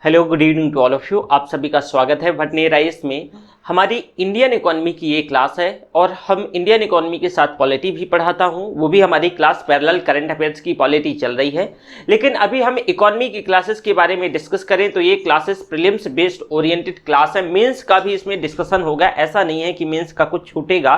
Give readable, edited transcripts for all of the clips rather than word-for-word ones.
Hello, good evening to all of you. आप सभी का स्वागत है भटनी राइस में। हमारी इंडियन इकोनॉमी की ये क्लास है और हम इंडियन इकोनॉमी के साथ पॉलिटी भी पढ़ाता हूँ। वो भी हमारी क्लास पैरेलल करंट अफेयर्स की पॉलिटी चल रही है। लेकिन अभी हम इकोनॉमी की क्लासेस के बारे में डिस्कस करें तो ये classes prelims based oriented class है। मेंस का भी इसमें डिस्कशन होगा, ऐसा नहीं है कि मेंस का कुछ छूटेगा,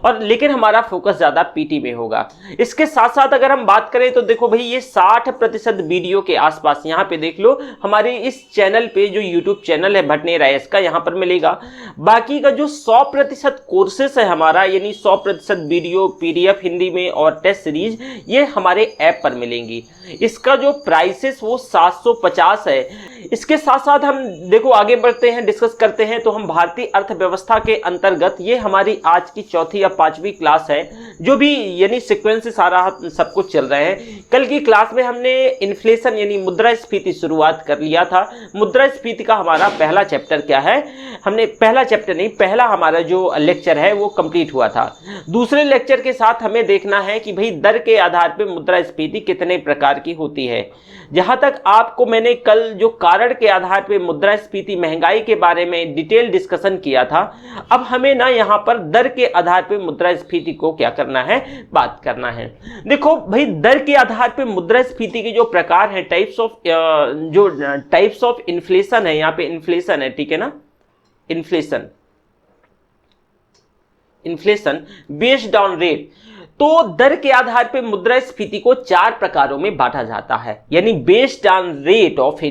और लेकिन हमारा फोकस ज़्यादा पीटी में होगा। इसके साथ साथ अगर हम बात करें तो देखो भाई, ये 60% वीडियो के आसपास यहाँ पे देख लो हमारे इस चैनल पे, जो यूट्यूब चैनल है भटनी राइस का, यहाँ पर मिलेगा। बाकी का जो 100% कोर्सेस है हमारा, यानी 100% वीडियो पीडीएफ हिंदी में और टेस्ट सीरीज, ये हमारे ऐप पर मिलेंगी। इसका जो प्राइसेस वो 750 है। इसके साथ साथ हम देखो आगे बढ़ते हैं, डिस्कस करते हैं। तो हम भारतीय अर्थव्यवस्था के अंतर्गत, ये हमारी आज की चौथी या पांचवी क्लास है, जो भी यानी सीक्वेंस से सारा सब कुछ चल रहा है। कल की क्लास में हमने इन्फ्लेशन यानी मुद्रास्फीति शुरुआत कर लिया था। मुद्रास्फीति का हमारा पहला चैप्टर क्या है, हमने पहला चैप्टर नहीं, पहला हमारा जो लेक्चर है वो कंप्लीट हुआ था। दूसरे लेक्चर के साथ हमें देखना है कि भाई दर के आधार पर मुद्रास्फीति कितने प्रकार की होती है। जहां तक आपको मैंने कल जो कारण के आधार पर मुद्रास्फीति महंगाई के बारे में डिटेल डिस्कशन किया था, अब हमें ना यहां पर दर के आधार पर मुद्रास्फीति को क्या करना है, बात करना है। देखो भाई, दर के आधार पर मुद्रास्फीति के जो प्रकार हैं, टाइप्स ऑफ इन्फ्लेशन है, यहां पे इन्फ्लेशन है, ठीक है ना, इन्फ्लेशन बेस्ड ऑन रेट। तो दर के आधार पर मुद्रास्फीति को 4 प्रकारों में बांटा जाता है, यानी based on rate of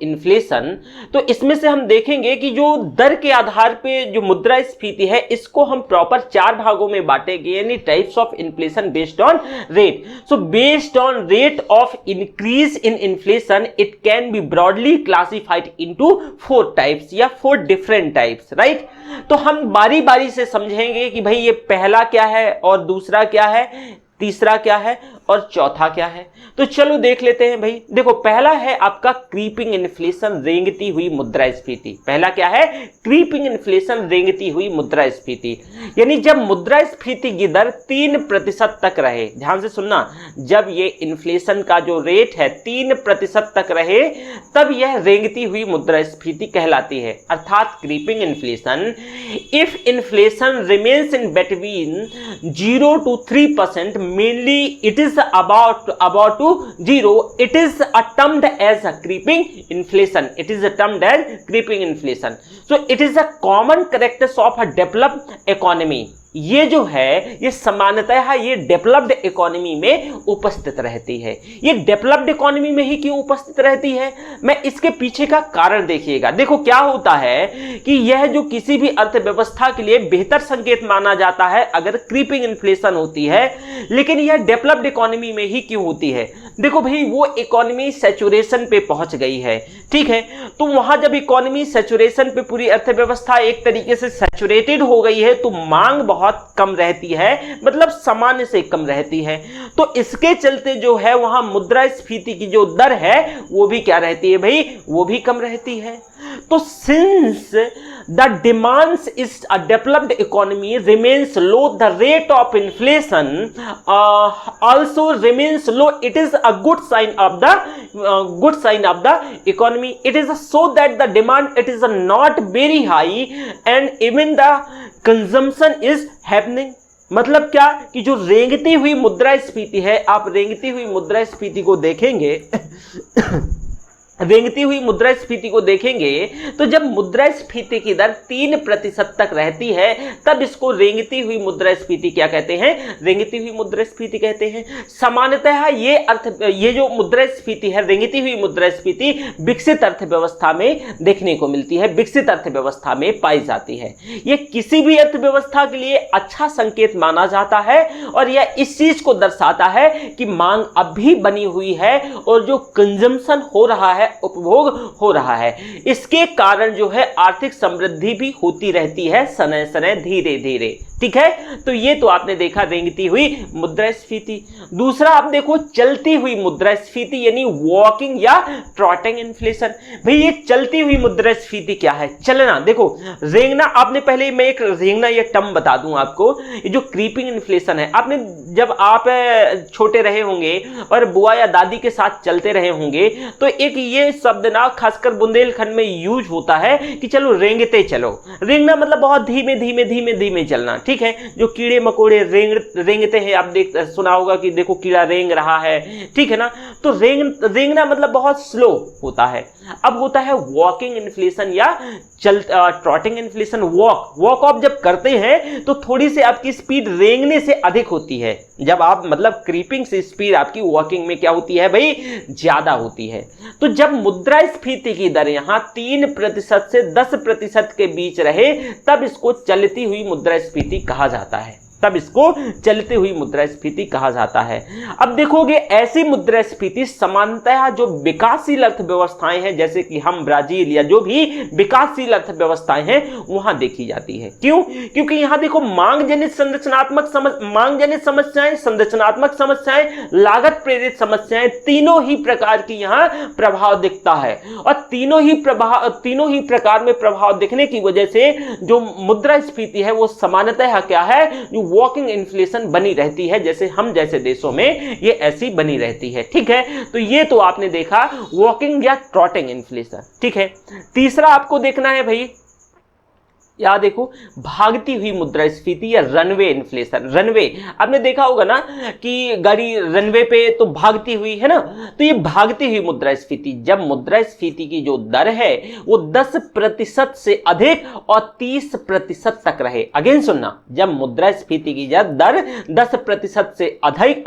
inflation. तो इसमें से हम देखेंगे कि जो दर के आधार पे जो मुद्रास्फीति है, इसको हम प्रॉपर 4 भागों में बांटेंगे, यानी types of inflation based on rate. So based on rate of increase in inflation, it can be broadly classified into 4 types या 4 डिफरेंट टाइप्स, राइट। तो हम बारी बारी से समझेंगे कि भाई ये पहला क्या है और दूसरा क्या है, तीसरा क्या है और चौथा क्या है। तो चलो देख लेते हैं भाई। देखो, पहला है आपका क्रीपिंग इन्फ्लेशन, रेंगती हुई मुद्रास्फीति। पहला क्या है, क्रीपिंग इन्फ्लेशन, रेंगती हुई मुद्रास्फीति। यानी जब मुद्रास्फीति की दर 3% तक रहे, ध्यान से सुनना, जब ये इन्फ्लेशन का जो रेट है 3% तक रहे, तब यह रेंगती हुई मुद्रास्फीति कहलाती है, अर्थात creeping inflation. If inflation remains in between 0 to 3%, mainly it is about to 0, it is termed as a creeping inflation. It is termed as creeping inflation. So it is a common characteristic of a developed economy. ये जो है, ये सामान्यतः ये developed economy में उपस्थित रहती है। ये डेवलप्ड इकोनॉमी में ही क्यों उपस्थित रहती है, मैं इसके पीछे का कारण देखिएगा। देखो क्या होता है कि यह जो किसी भी अर्थव्यवस्था के लिए बेहतर संकेत माना जाता है अगर क्रीपिंग इन्फ्लेशन होती है, लेकिन यह डेवलप्ड इकोनॉमी में ही क्यों होती है। देखो भाई, वो इकोनॉमी सैचुरेशन पे पहुंच गई है, ठीक है। तो वहां जब इकोनॉमी सैचुरेशन पे, पूरी अर्थव्यवस्था एक तरीके से सैचुरेटेड हो गई है, तो मांग बहुत कम रहती है, मतलब सामान्य से कम रहती है। तो इसके चलते जो है वहां मुद्रास्फीति की जो दर है वो भी क्या रहती है भाई, वो भी कम रहती है। तो since the demands is a developed economy remains low, the rate of inflation also remains low, it is a good sign of the economy. It is so that the demand, it is not very high and even the consumption is happening. मतलब क्या कि जो रेंगती हुई मुद्रास्फीति है, आप रेंगती हुई मुद्रास्फीति को देखेंगे रेंगती हुई मुद्रास्फीति को देखेंगे तो जब मुद्रास्फीति की दर 3% तक रहती है, तब इसको रेंगती हुई मुद्रास्फीति क्या कहते हैं, रेंगती हुई मुद्रास्फीति कहते हैं। सामान्यतः ये जो मुद्रास्फीति है, रेंगती हुई मुद्रास्फीति, विकसित अर्थव्यवस्था में देखने को मिलती है, विकसित अर्थव्यवस्था में पाई जाती है। ये किसी भी अर्थव्यवस्था के लिए अच्छा संकेत माना जाता है और यह इस चीज को दर्शाता है कि मांग अब भी बनी हुई है और जो कंजम्पशन हो रहा है, उपभोग हो रहा है। इसके कारण जो है आर्थिक समृद्धि भी होती रहती है, समय समय धीरे धीरे, ठीक है। तो ये तो आपने देखा रेंगती हुई मुद्रास्फीति। दूसरा आप देखो चलती हुई मुद्रास्फीति यानी वॉकिंग या ट्रॉटिंग इन्फ्लेशन। भाई ये चलती हुई मुद्रास्फीति क्या है? चलना। देखो रेंगना, आपने पहले मैं एक रेंगना ये टर्म बता दूं आपको, ये जो क्रीपिंग इन्फ्लेशन है, आपने जब आप छोटे रहे होंगे और बुआ या दादी के साथ चलते रहे होंगे तो एक ये शब्द ना खासकर बुंदेलखंड में यूज होता है कि चलो रेंगते चलो। रेंगना मतलब बहुत धीमे धीमे धीमे धीमे चलना, ठीक है। जो कीड़े मकोड़े रेंगते हैं, आप सुना होगा कि देखो कीड़ा रेंग रहा है, ठीक है ना। तो रेंगना मतलब बहुत स्लो होता है। अब होता है वॉकिंग इन्फ्लेशन या ट्रॉटिंग इन्फ्लेशन। वॉक ऑफ जब करते हैं तो थोड़ी सी आपकी स्पीड रेंगने से अधिक होती है। जब आप मतलब क्रीपिंग से स्पीड आपकी वॉकिंग में क्या होती है भाई? ज्यादा होती है। तो जब मुद्रास्फीति की दर यहां 3% से 10% के बीच रहे तब इसको चलती हुई मुद्रास्फीति कहा जाता है। तब इसको चलती हुई मुद्रास्फीति कहा जाता है। अब देखोगे ऐसी मुद्रास्फीति सामान्यतः जो विकासशील अर्थव्यवस्थाएं हैं, जैसे कि हम ब्राजील या जो भी विकासशील अर्थव्यवस्थाएं हैं वहां देखी जाती है। क्यों? क्योंकि यहां देखो मांग जनित समस्याएं, संरचनात्मक समस्याएं, लागत प्रेरित समस्याएं, तीनों ही प्रकार की यहां प्रभाव दिखता है। और तीनों ही प्रकार में प्रभाव दिखने की वजह से जो मुद्रास्फीति है वो सामान्यतः क्या है? जो वॉकिंग इन्फ्लेशन बनी रहती है, जैसे हम जैसे देशों में ये ऐसी बनी रहती है, ठीक है। तो ये तो आपने देखा वॉकिंग या ट्रॉटिंग इन्फ्लेशन, ठीक है। तीसरा आपको देखना है भाई, या देखो भागती हुई मुद्रास्फीति या रनवे इन्फ्लेशन। रनवे आपने देखा होगा ना कि गाड़ी रनवे पे तो भागती हुई है ना, तो ये भागती हुई मुद्रास्फीति, जब मुद्रास्फीति की जो दर है वो 10% से अधिक और 30% तक रहे। अगेन सुनना, जब मुद्रास्फीति की दर 10% से अधिक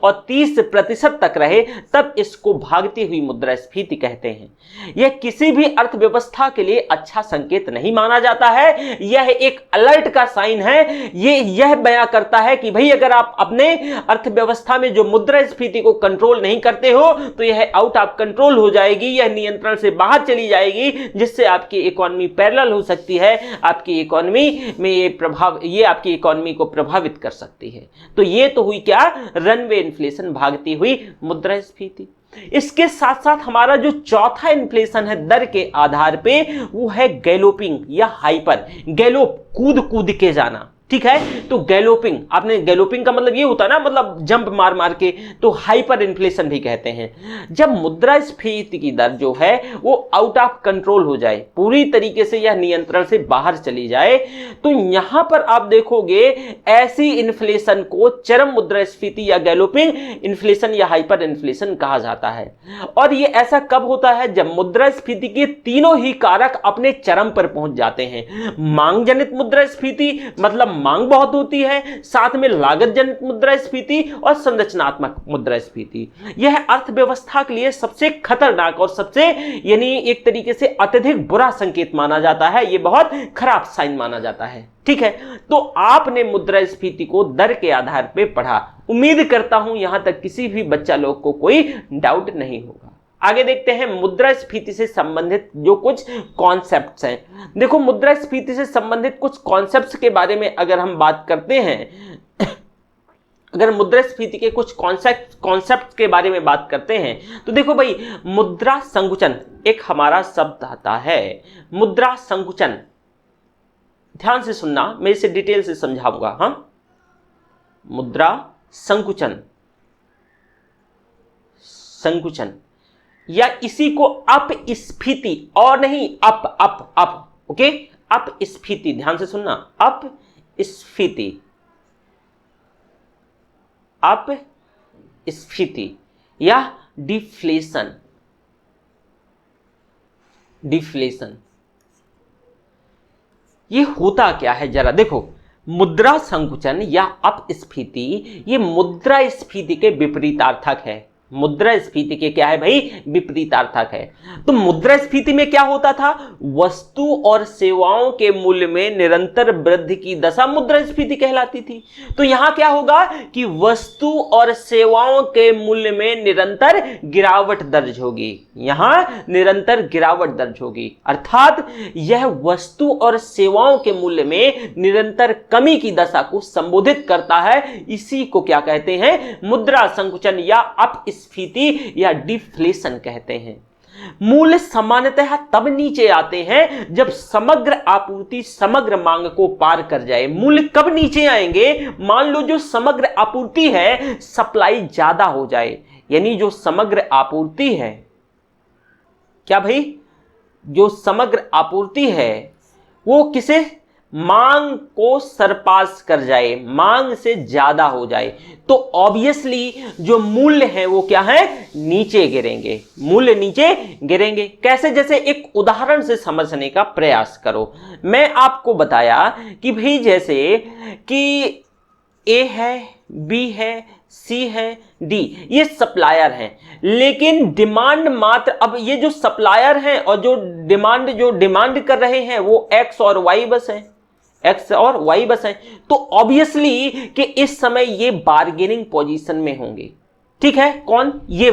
और 30% तक रहे तब इसको भागती हुई मुद्रास्फीति कहते हैं। यह किसी भी अर्थव्यवस्था के लिए अच्छा संकेत नहीं माना जाता है। यह एक अलर्ट का साइन है। यह बयां करता है कि भाई अगर आप अपने अर्थव्यवस्था में जो मुद्रास्फीति को कंट्रोल नहीं करते हो तो यह आउट ऑफ कंट्रोल हो जाएगी, यह नियंत्रण से बाहर चली जाएगी, जिससे आपकी इकोनॉमी पैरेलल हो सकती है, आपकी इकोनॉमी में ये आपकी इकोनॉमी को प्रभावित कर सकती है। तो ये तो हुई क्या? रनवे इन्फ्लेशन, भागती हुई मुद्रास्फीति। इसके साथ साथ हमारा जो चौथा इन्फ्लेशन है दर के आधार पे वो है गैलोपिंग या हाइपर। गैलोप कूद कूद के जाना, ठीक है। तो गैलोपिंग, आपने गैलोपिंग का मतलब ये होता है ना, मतलब जंप मार मार के, तो हाइपर इन्फ्लेशन भी कहते हैं। जब मुद्रास्फीति की दर जो है वो आउट ऑफ कंट्रोल हो जाए, पूरी तरीके से यह नियंत्रण से बाहर चली जाए, तो यहां पर आप देखोगे ऐसी इन्फ्लेशन को चरम मुद्रास्फीति या गैलोपिंग इन्फ्लेशन या हाइपर इन्फ्लेशन कहा जाता है। और ये ऐसा कब होता है? जब मुद्रास्फीति के तीनों ही कारक अपने चरम पर पहुंच जाते हैं। मांग जनित मुद्रास्फीति मतलब मांग बहुत होती है, साथ में लागत जनित मुद्रास्फीति और संरचनात्मक मुद्रास्फीति। यह अर्थव्यवस्था के लिए सबसे खतरनाक और सबसे यानी एक तरीके से अत्यधिक बुरा संकेत माना जाता है। यह बहुत खराब साइन माना जाता है, ठीक है। तो आपने मुद्रास्फीति को दर के आधार पर पढ़ा। उम्मीद करता हूं यहां तक किसी भी बच्चा लोग को कोई डाउट नहीं होगा। आगे देखते हैं मुद्रास्फीति से संबंधित जो कुछ कॉन्सेप्ट्स हैं। देखो मुद्रास्फीति से संबंधित कुछ कॉन्सेप्ट्स के बारे में अगर हम बात करते हैं, अगर मुद्रास्फीति के कुछ कॉन्सेप्ट के बारे में बात करते हैं तो देखो भाई, मुद्रा संकुचन एक हमारा शब्द आता है। मुद्रा संकुचन, ध्यान से सुनना, मैं इसे डिटेल से समझाऊंगा। हाँ, मुद्रा संकुचन, संकुचन या इसी को अपस्फीति, और नहीं अप, ओके, अपस्फीति, ध्यान से सुनना, अपस्फीति, अपस्फीति या डिफ्लेशन, डिफ्लेशन। ये होता क्या है जरा देखो। मुद्रा संकुचन या अपस्फीति ये मुद्रास्फीति के विपरीतार्थक है। मुद्रास्फीति के क्या है भाई, विपरीतार्थक है। तो मुद्रास्फीति में क्या होता था, वस्तु और सेवाओं के मूल्य में निरंतर वृद्धि की दशा मुद्रास्फीति कहलाती थी। तो यहां क्या होगा कि वस्तु और सेवाओं के मूल्य में निरंतर गिरावट दर्ज होगी, यहां निरंतर गिरावट दर्ज होगी, अर्थात यह वस्तु और सेवाओं के मूल्य में निरंतर कमी की दशा को संबोधित करता है। इसी को क्या कहते हैं, मुद्रा संकुचन या अपस्फीति या डिफ्लेशन कहते हैं। मूल्य सामान्यतः तब नीचे आते हैं जब समग्र आपूर्ति समग्र मांग को पार कर जाए। मूल्य कब नीचे आएंगे, मान लो जो समग्र आपूर्ति है सप्लाई ज्यादा हो जाए, यानी जो समग्र आपूर्ति है, क्या भाई, जो समग्र आपूर्ति है वो किसे, मांग को सरपास कर जाए, मांग से ज्यादा हो जाए, तो ऑब्वियसली जो मूल्य है वो क्या है, नीचे गिरेंगे, मूल्य नीचे गिरेंगे। कैसे, जैसे एक उदाहरण से समझने का प्रयास करो। मैं आपको बताया कि भाई जैसे कि ए है, बी है, सी है, डी, ये सप्लायर हैं, लेकिन डिमांड मात्र, अब ये जो सप्लायर हैं और जो डिमांड कर रहे हैं वो एक्स और वाई बस है, एक्स और वाई बस है, तो ऑब्वियसली कि इस समय ये बार्गेनिंग पोजीशन में होंगे, ठीक है, कौन, ये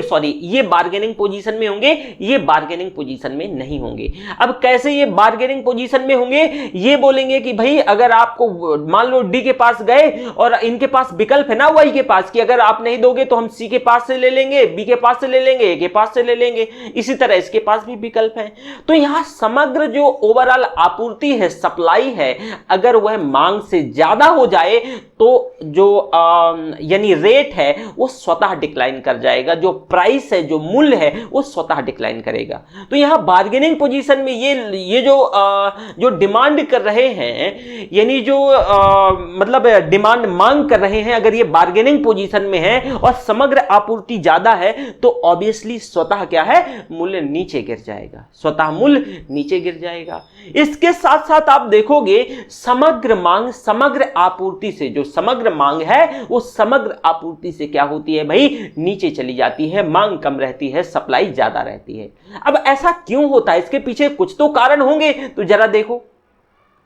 बार्गेनिंग पोजीशन में होंगे, ये बार्गेनिंग पोजीशन में नहीं होंगे। अब कैसे ये बार्गेनिंग पोजीशन में होंगे, ये बोलेंगे कि भाई अगर आपको, मान लो डी के पास गए और इनके पास विकल्प है ना वाई के पास कि अगर आप नहीं दोगे तो हम सी के पास से ले लेंगे, बी के पास से ले लेंगे, ए के पास से ले लेंगे, इसी तरह इसके पास भी विकल्प है। तो यहां समग्र जो ओवरऑल आपूर्ति है, सप्लाई है, अगर वह मांग से ज्यादा हो जाए तो जो यानी रेट है वो स्वतः डिक्लाइन कर जाएगा, जो प्राइस है, जो मूल्य है वो स्वतः डिक्लाइन करेगा। तो यहां बार्गेनिंग पोजीशन में ये जो डिमांड कर रहे हैं, यानी जो मतलब डिमांड मांग कर रहे हैं, अगर ये बार्गेनिंग पोजीशन में है और समग्र आपूर्ति ज्यादा है तो ऑब्वियसली स्वतः क्या है, मूल्य नीचे गिर जाएगा, स्वतः मूल्य नीचे गिर जाएगा। इसके साथ साथ आप देखोगे समग्र मांग समग्र आपूर्ति से, जो समग्र मांग है वो समग्र आपूर्ति से क्या होती है भाई, नीचे चली जाती है, मांग कम रहती है, सप्लाई ज्यादा रहती है। अब ऐसा क्यों होता है, इसके पीछे कुछ तो कारण होंगे, तो जरा देखो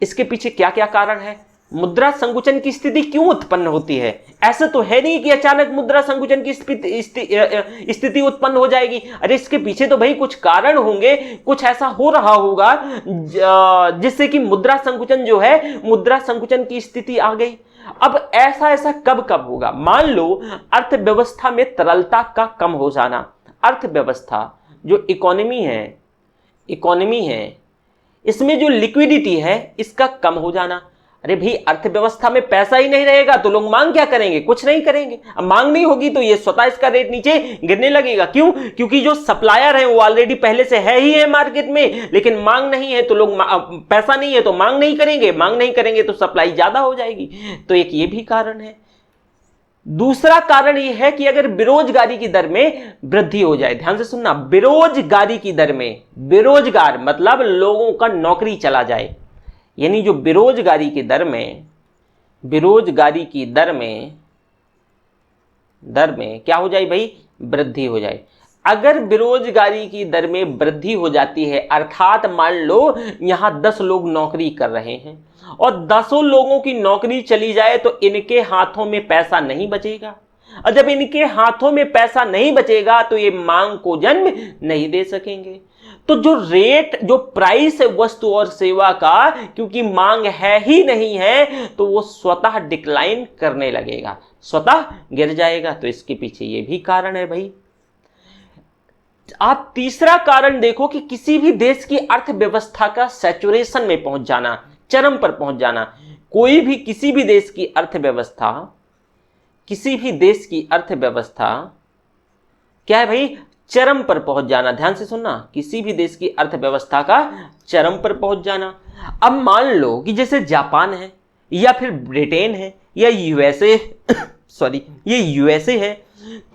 इसके पीछे क्या क्या कारण है। मुद्रा संकुचन की स्थिति क्यों उत्पन्न होती है, ऐसा तो है नहीं कि अचानक मुद्रा संकुचन की स्थिति उत्पन्न हो जाएगी। अरे इसके पीछे तो भाई कुछ कारण होंगे, कुछ ऐसा हो रहा होगा जिससे कि मुद्रा संकुचन जो है, मुद्रा संकुचन की स्थिति आ गई। अब ऐसा कब होगा, मान लो अर्थव्यवस्था में तरलता का कम हो जाना, अर्थव्यवस्था जो इकोनॉमी है इसमें जो लिक्विडिटी है इसका कम हो जाना। अरे भाई अर्थव्यवस्था में पैसा ही नहीं रहेगा तो लोग मांग क्या करेंगे, कुछ नहीं करेंगे। अब मांग नहीं होगी तो ये स्वतः इसका रेट नीचे गिरने लगेगा। क्यों, क्योंकि जो सप्लायर है वो ऑलरेडी पहले से है ही है मार्केट में, लेकिन मांग नहीं है तो लोग, पैसा नहीं है तो मांग नहीं करेंगे, मांग नहीं करेंगे तो सप्लाई ज्यादा हो जाएगी। तो एक ये भी कारण है। दूसरा कारण यह है कि अगर बेरोजगारी की दर में वृद्धि हो जाए, ध्यान से सुनना, बेरोजगारी की दर में, बेरोजगार मतलब लोगों का नौकरी चला जाए, यानी जो बेरोजगारी की दर में क्या हो जाए भाई, वृद्धि हो जाए। अगर बेरोजगारी की दर में वृद्धि हो जाती है, अर्थात मान लो यहां 10 लोग नौकरी कर रहे हैं और 10 लोगों की नौकरी चली जाए तो इनके हाथों में पैसा नहीं बचेगा, और जब इनके हाथों में पैसा नहीं बचेगा तो ये मांग को जन्म नहीं दे सकेंगे। तो जो रेट, जो प्राइस है वस्तु और सेवा का, क्योंकि मांग है ही नहीं है तो वो स्वतः डिक्लाइन करने लगेगा, स्वतः गिर जाएगा। तो इसके पीछे ये भी कारण है भाई। आप तीसरा कारण देखो कि किसी भी देश की अर्थव्यवस्था का सैचुरेशन में पहुंच जाना, चरम पर पहुंच जाना। कोई भी किसी भी देश की अर्थव्यवस्था क्या है भाई, चरम पर पहुंच जाना। ध्यान से सुनना, किसी भी देश की अर्थव्यवस्था का चरम पर पहुंच जाना। अब मान लो कि जैसे जापान है या फिर ब्रिटेन है या यूएसए है,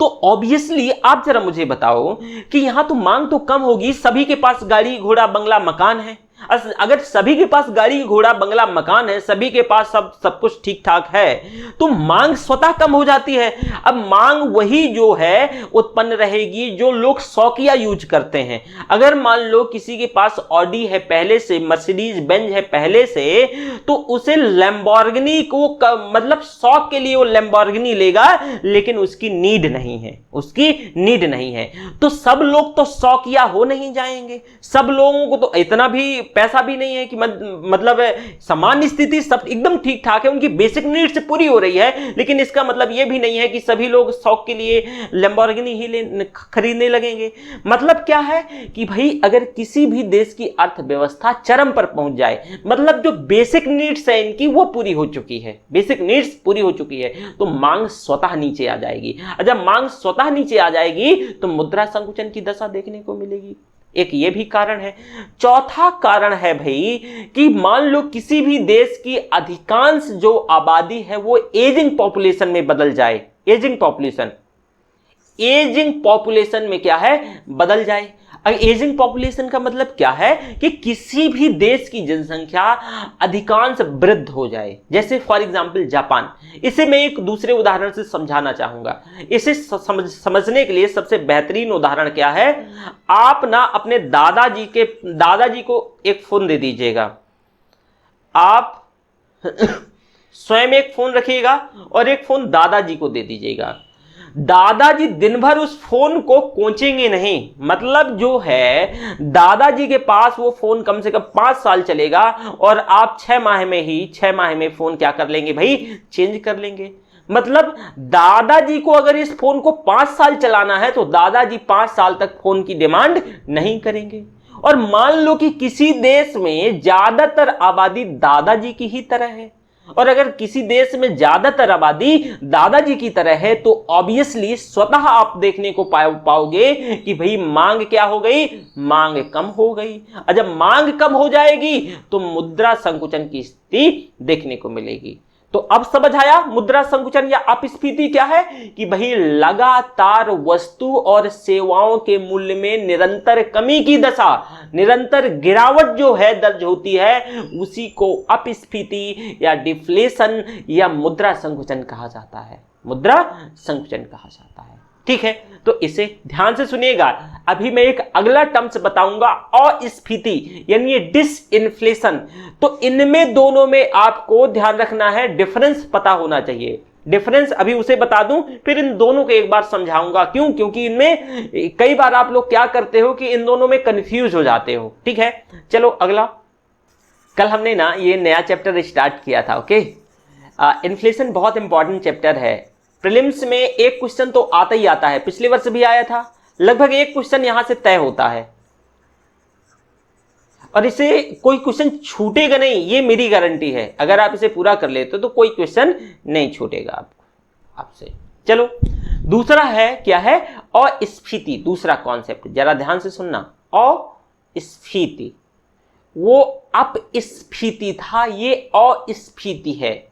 तो ऑब्वियसली आप जरा मुझे बताओ कि यहां तो मांग तो कम होगी, सभी के पास गाड़ी घोड़ा बंगला मकान है, अगर सभी के पास गाड़ी घोड़ा बंगला मकान है, सभी के पास सब कुछ ठीक ठाक है, तो मांग स्वतः कम हो जाती है। अब मांग वही जो है उत्पन्न रहेगी जो लोग शौकिया यूज करते हैं। अगर मान लो किसी के पास ऑडी है पहले से, मर्सिडीज बेंज है पहले से, तो उसे लैम्बोर्गिनी को मतलब शौक के लिए वो लैम्बोर्गिनी लेगा, लेकिन उसकी नीड नहीं है, उसकी नीड नहीं है। तो सब लोग तो शौकिया हो नहीं जाएंगे, सब लोगों को तो इतना भी पैसा भी नहीं है कि मतलब सामान्य स्थिति सब एकदम ठीक ठाक है, उनकी बेसिक नीड्स पूरी हो रही है, लेकिन इसका मतलब यह भी नहीं है कि सभी लोग शौक के लिए लैम्बोर्गिनी ही खरीदने लगेंगे। मतलब क्या है कि भाई अगर किसी भी देश की अर्थव्यवस्था चरम पर पहुंच जाए, मतलब जो बेसिक नीड्स है इनकी वो पूरी हो चुकी है, बेसिक नीड्स पूरी हो चुकी है, तो मांग स्वतः नीचे आ जाएगी। जब मांग स्वतः नीचे आ जाएगी तो मुद्रा संकुचन की दशा देखने को मिलेगी। एक ये भी कारण है। चौथा कारण है भाई कि मान लो किसी भी देश की अधिकांश जो आबादी है वो एजिंग पॉपुलेशन में बदल जाए। एजिंग पॉपुलेशन में क्या है, बदल जाए। एजिंग पॉपुलेशन का मतलब क्या है कि किसी भी देश की जनसंख्या अधिकांश वृद्ध हो जाए। जैसे फॉर एग्जांपल जापान, इसे मैं एक दूसरे उदाहरण से समझाना चाहूंगा। इसे समझने के लिए सबसे बेहतरीन उदाहरण क्या है, आप ना अपने दादाजी को एक फोन दे दीजिएगा। आप स्वयं एक फोन रखिएगा और एक फोन दादाजी को दे दीजिएगा। दादाजी दिन भर उस फोन को कोचेंगे नहीं, मतलब जो है दादाजी के पास वो फोन कम से कम 5 साल चलेगा और आप 6 माह में फोन क्या कर लेंगे भाई, चेंज कर लेंगे। मतलब दादाजी को अगर इस फोन को 5 साल चलाना है तो दादाजी 5 साल तक फोन की डिमांड नहीं करेंगे। और मान लो कि किसी देश में ज्यादातर आबादी दादाजी की ही तरह है, और अगर किसी देश में ज्यादातर आबादी दादाजी की तरह है, तो ऑब्वियसली स्वतः आप देखने को पाओगे कि भाई मांग क्या हो गई, मांग कम हो गई। और जब मांग कम हो जाएगी तो मुद्रा संकुचन की स्थिति देखने को मिलेगी। तो अब समझ आया मुद्रा संकुचन या अपस्फीति क्या है कि भाई लगातार वस्तु और सेवाओं के मूल्य में निरंतर कमी की दशा, निरंतर गिरावट जो है दर्ज होती है, उसी को अपस्फीति या डिफ्लेशन या मुद्रा संकुचन कहा जाता है। मुद्रा संकुचन कहा जाता है। ठीक है, तो इसे ध्यान से सुनिएगा। अभी मैं एक अगला टर्म्स बताऊंगा, अस्फीति यानी डिसइन्फ्लेशन। तो इनमें दोनों में आपको ध्यान रखना है, डिफरेंस पता होना चाहिए। डिफरेंस अभी उसे बता दूं, फिर इन दोनों को एक बार समझाऊंगा। क्यों? क्योंकि इनमें कई बार आप लोग क्या करते हो कि इन दोनों में कंफ्यूज हो जाते हो। ठीक है, चलो अगला। कल हमने ना ये नया चैप्टर स्टार्ट किया था। ओके, इन्फ्लेशन बहुत इंपॉर्टेंट चैप्टर है। प्रीलिम्स में एक क्वेश्चन तो आता ही आता है, पिछले वर्ष भी आया था। लगभग एक क्वेश्चन यहां से तय होता है और इसे कोई क्वेश्चन छूटेगा नहीं, ये मेरी गारंटी है। अगर आप इसे पूरा कर लेते तो कोई क्वेश्चन नहीं छूटेगा आपसे। चलो दूसरा है, क्या है, अस्फीति। दूसरा कॉन्सेप्ट जरा ध्यान से सुनना। अस्फीति वो अपस्फीति था, ये अस्फीति है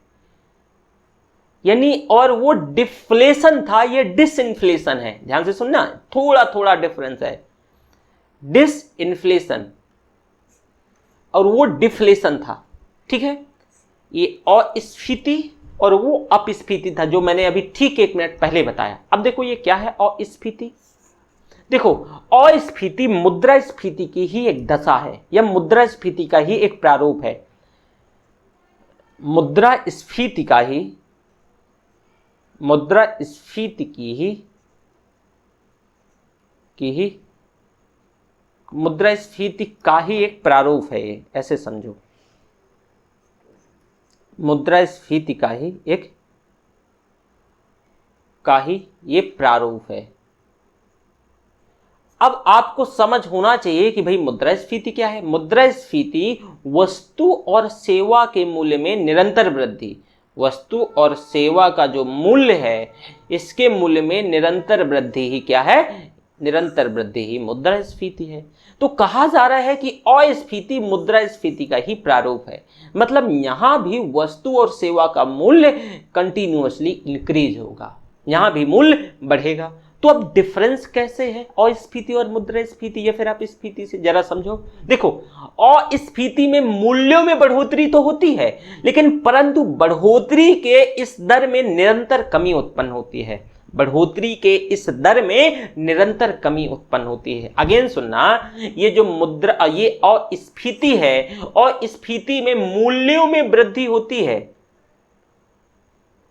यानी, और वो डिफ्लेशन था, ये डिसइन्फ्लेशन है। ध्यान से सुनना, थोड़ा थोड़ा डिफरेंस है। डिसइन्फ्लेशन और वो डिफ्लेशन था। ठीक है, ये अस्फीति और वो अपस्फीति था, जो मैंने अभी ठीक 1 मिनट पहले बताया। अब देखो ये क्या है अस्फीति। देखो अस्फीति मुद्रास्फीति की ही एक दशा है, या मुद्रास्फीति का ही एक प्रारूप है। मुद्रास्फीति का ही एक प्रारूप है ये, ऐसे समझो। मुद्रास्फीति का ही ये प्रारूप है। अब आपको समझ होना चाहिए कि भाई मुद्रास्फीति क्या है। मुद्रास्फीति वस्तु और सेवा के मूल्य में निरंतर वृद्धि, वस्तु और सेवा का जो मूल्य है इसके मूल्य में निरंतर वृद्धि ही क्या है, निरंतर वृद्धि ही मुद्रास्फीति है। तो कहा जा रहा है कि अस्फीति मुद्रास्फीति का ही प्रारूप है। मतलब यहां भी वस्तु और सेवा का मूल्य कंटिन्यूअसली इंक्रीज होगा, यहां भी मूल्य बढ़ेगा। तो अब डिफरेंस कैसे है अस्फीति और मुद्रास्फीति, या फिर आप स्फीति से जरा समझो। देखो, अस्फीति में मूल्यों में बढ़ोतरी तो होती है, लेकिन परंतु बढ़ोतरी के इस दर में निरंतर कमी उत्पन्न होती है। बढ़ोतरी के इस दर में निरंतर कमी उत्पन्न होती है। अगेन सुनना, ये जो मुद्रा, ये अस्फीति है, अस्फीति में मूल्यों में वृद्धि होती है,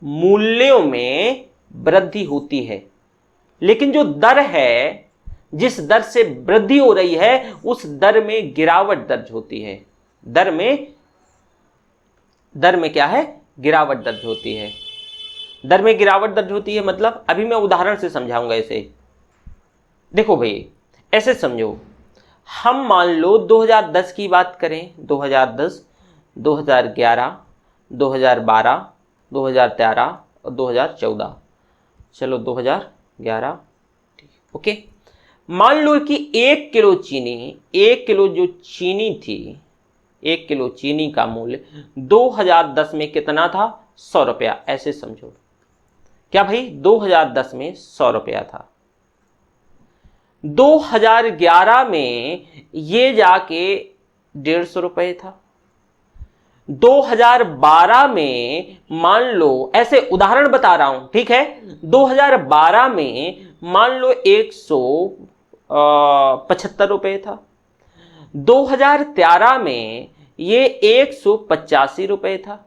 मूल्यों में वृद्धि होती है, लेकिन जो दर है, जिस दर से वृद्धि हो रही है, उस दर में गिरावट दर्ज होती है। दर में क्या है? गिरावट दर्ज होती है। दर में गिरावट दर्ज होती है मतलब, अभी मैं उदाहरण से समझाऊंगा इसे। देखो भाई, ऐसे समझो, हम मान लो 2010 की बात करें, 2010, 2011, 2012, 2013 और 2014। चलो 2011, ओके। मान लो कि 1 किलो चीनी, 1 किलो जो चीनी थी, 1 किलो चीनी का मूल्य 2010 में कितना था? 100 रुपया। ऐसे समझो, क्या भाई? 2010 में 100 रुपया था। 2011 में ये जाके 150 रुपये था। 2012 में मान लो, ऐसे उदाहरण बता रहा हूं, ठीक है, 2012 में मान लो 175 रुपये था। 2013 में ये 185 रुपये था,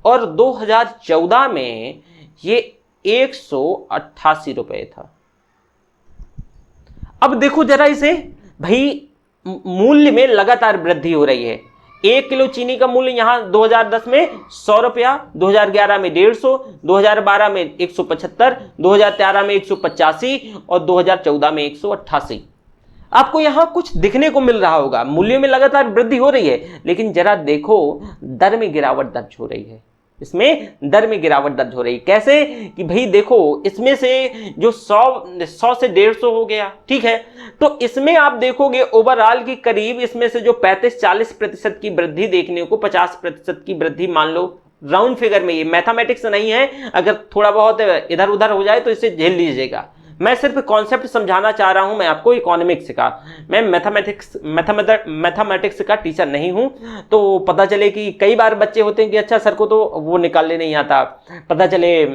और 2014 में ये 188 रुपये था। अब देखो जरा इसे भाई, मूल्य में लगातार वृद्धि हो रही है। 1 किलो चीनी का मूल्य यहां 2010 में 100 रुपया, 2011 में 150, 2012 में 175, 2013 में 185 और 2014 में 188। आपको यहां कुछ दिखने को मिल रहा होगा, मूल्य में लगातार वृद्धि हो रही है, लेकिन जरा देखो दर में गिरावट दर्ज हो रही है। इसमें दर में गिरावट दर्ज हो रही है। कैसे? कि भाई देखो, इसमें से जो 100 से 150 हो गया, ठीक है, तो इसमें आप देखोगे ओवरऑल की करीब इसमें से जो 35-40% की वृद्धि देखने को, 50% की वृद्धि मान लो, राउंड फिगर में, ये मैथमेटिक्स नहीं है, अगर थोड़ा बहुत इधर उधर हो जाए तो इसे झेल लीजिएगा। मैं सिर्फ कॉन्सेप्ट समझाना चाह रहा हूं, मैं आपको इकोनॉमिक्स का, मैं मैथमेटिक्स का टीचर नहीं हूं। तो पता चले कि कई बार बच्चे होते हैं कि अच्छा सर को तो वो निकालने नहीं आता, पता चले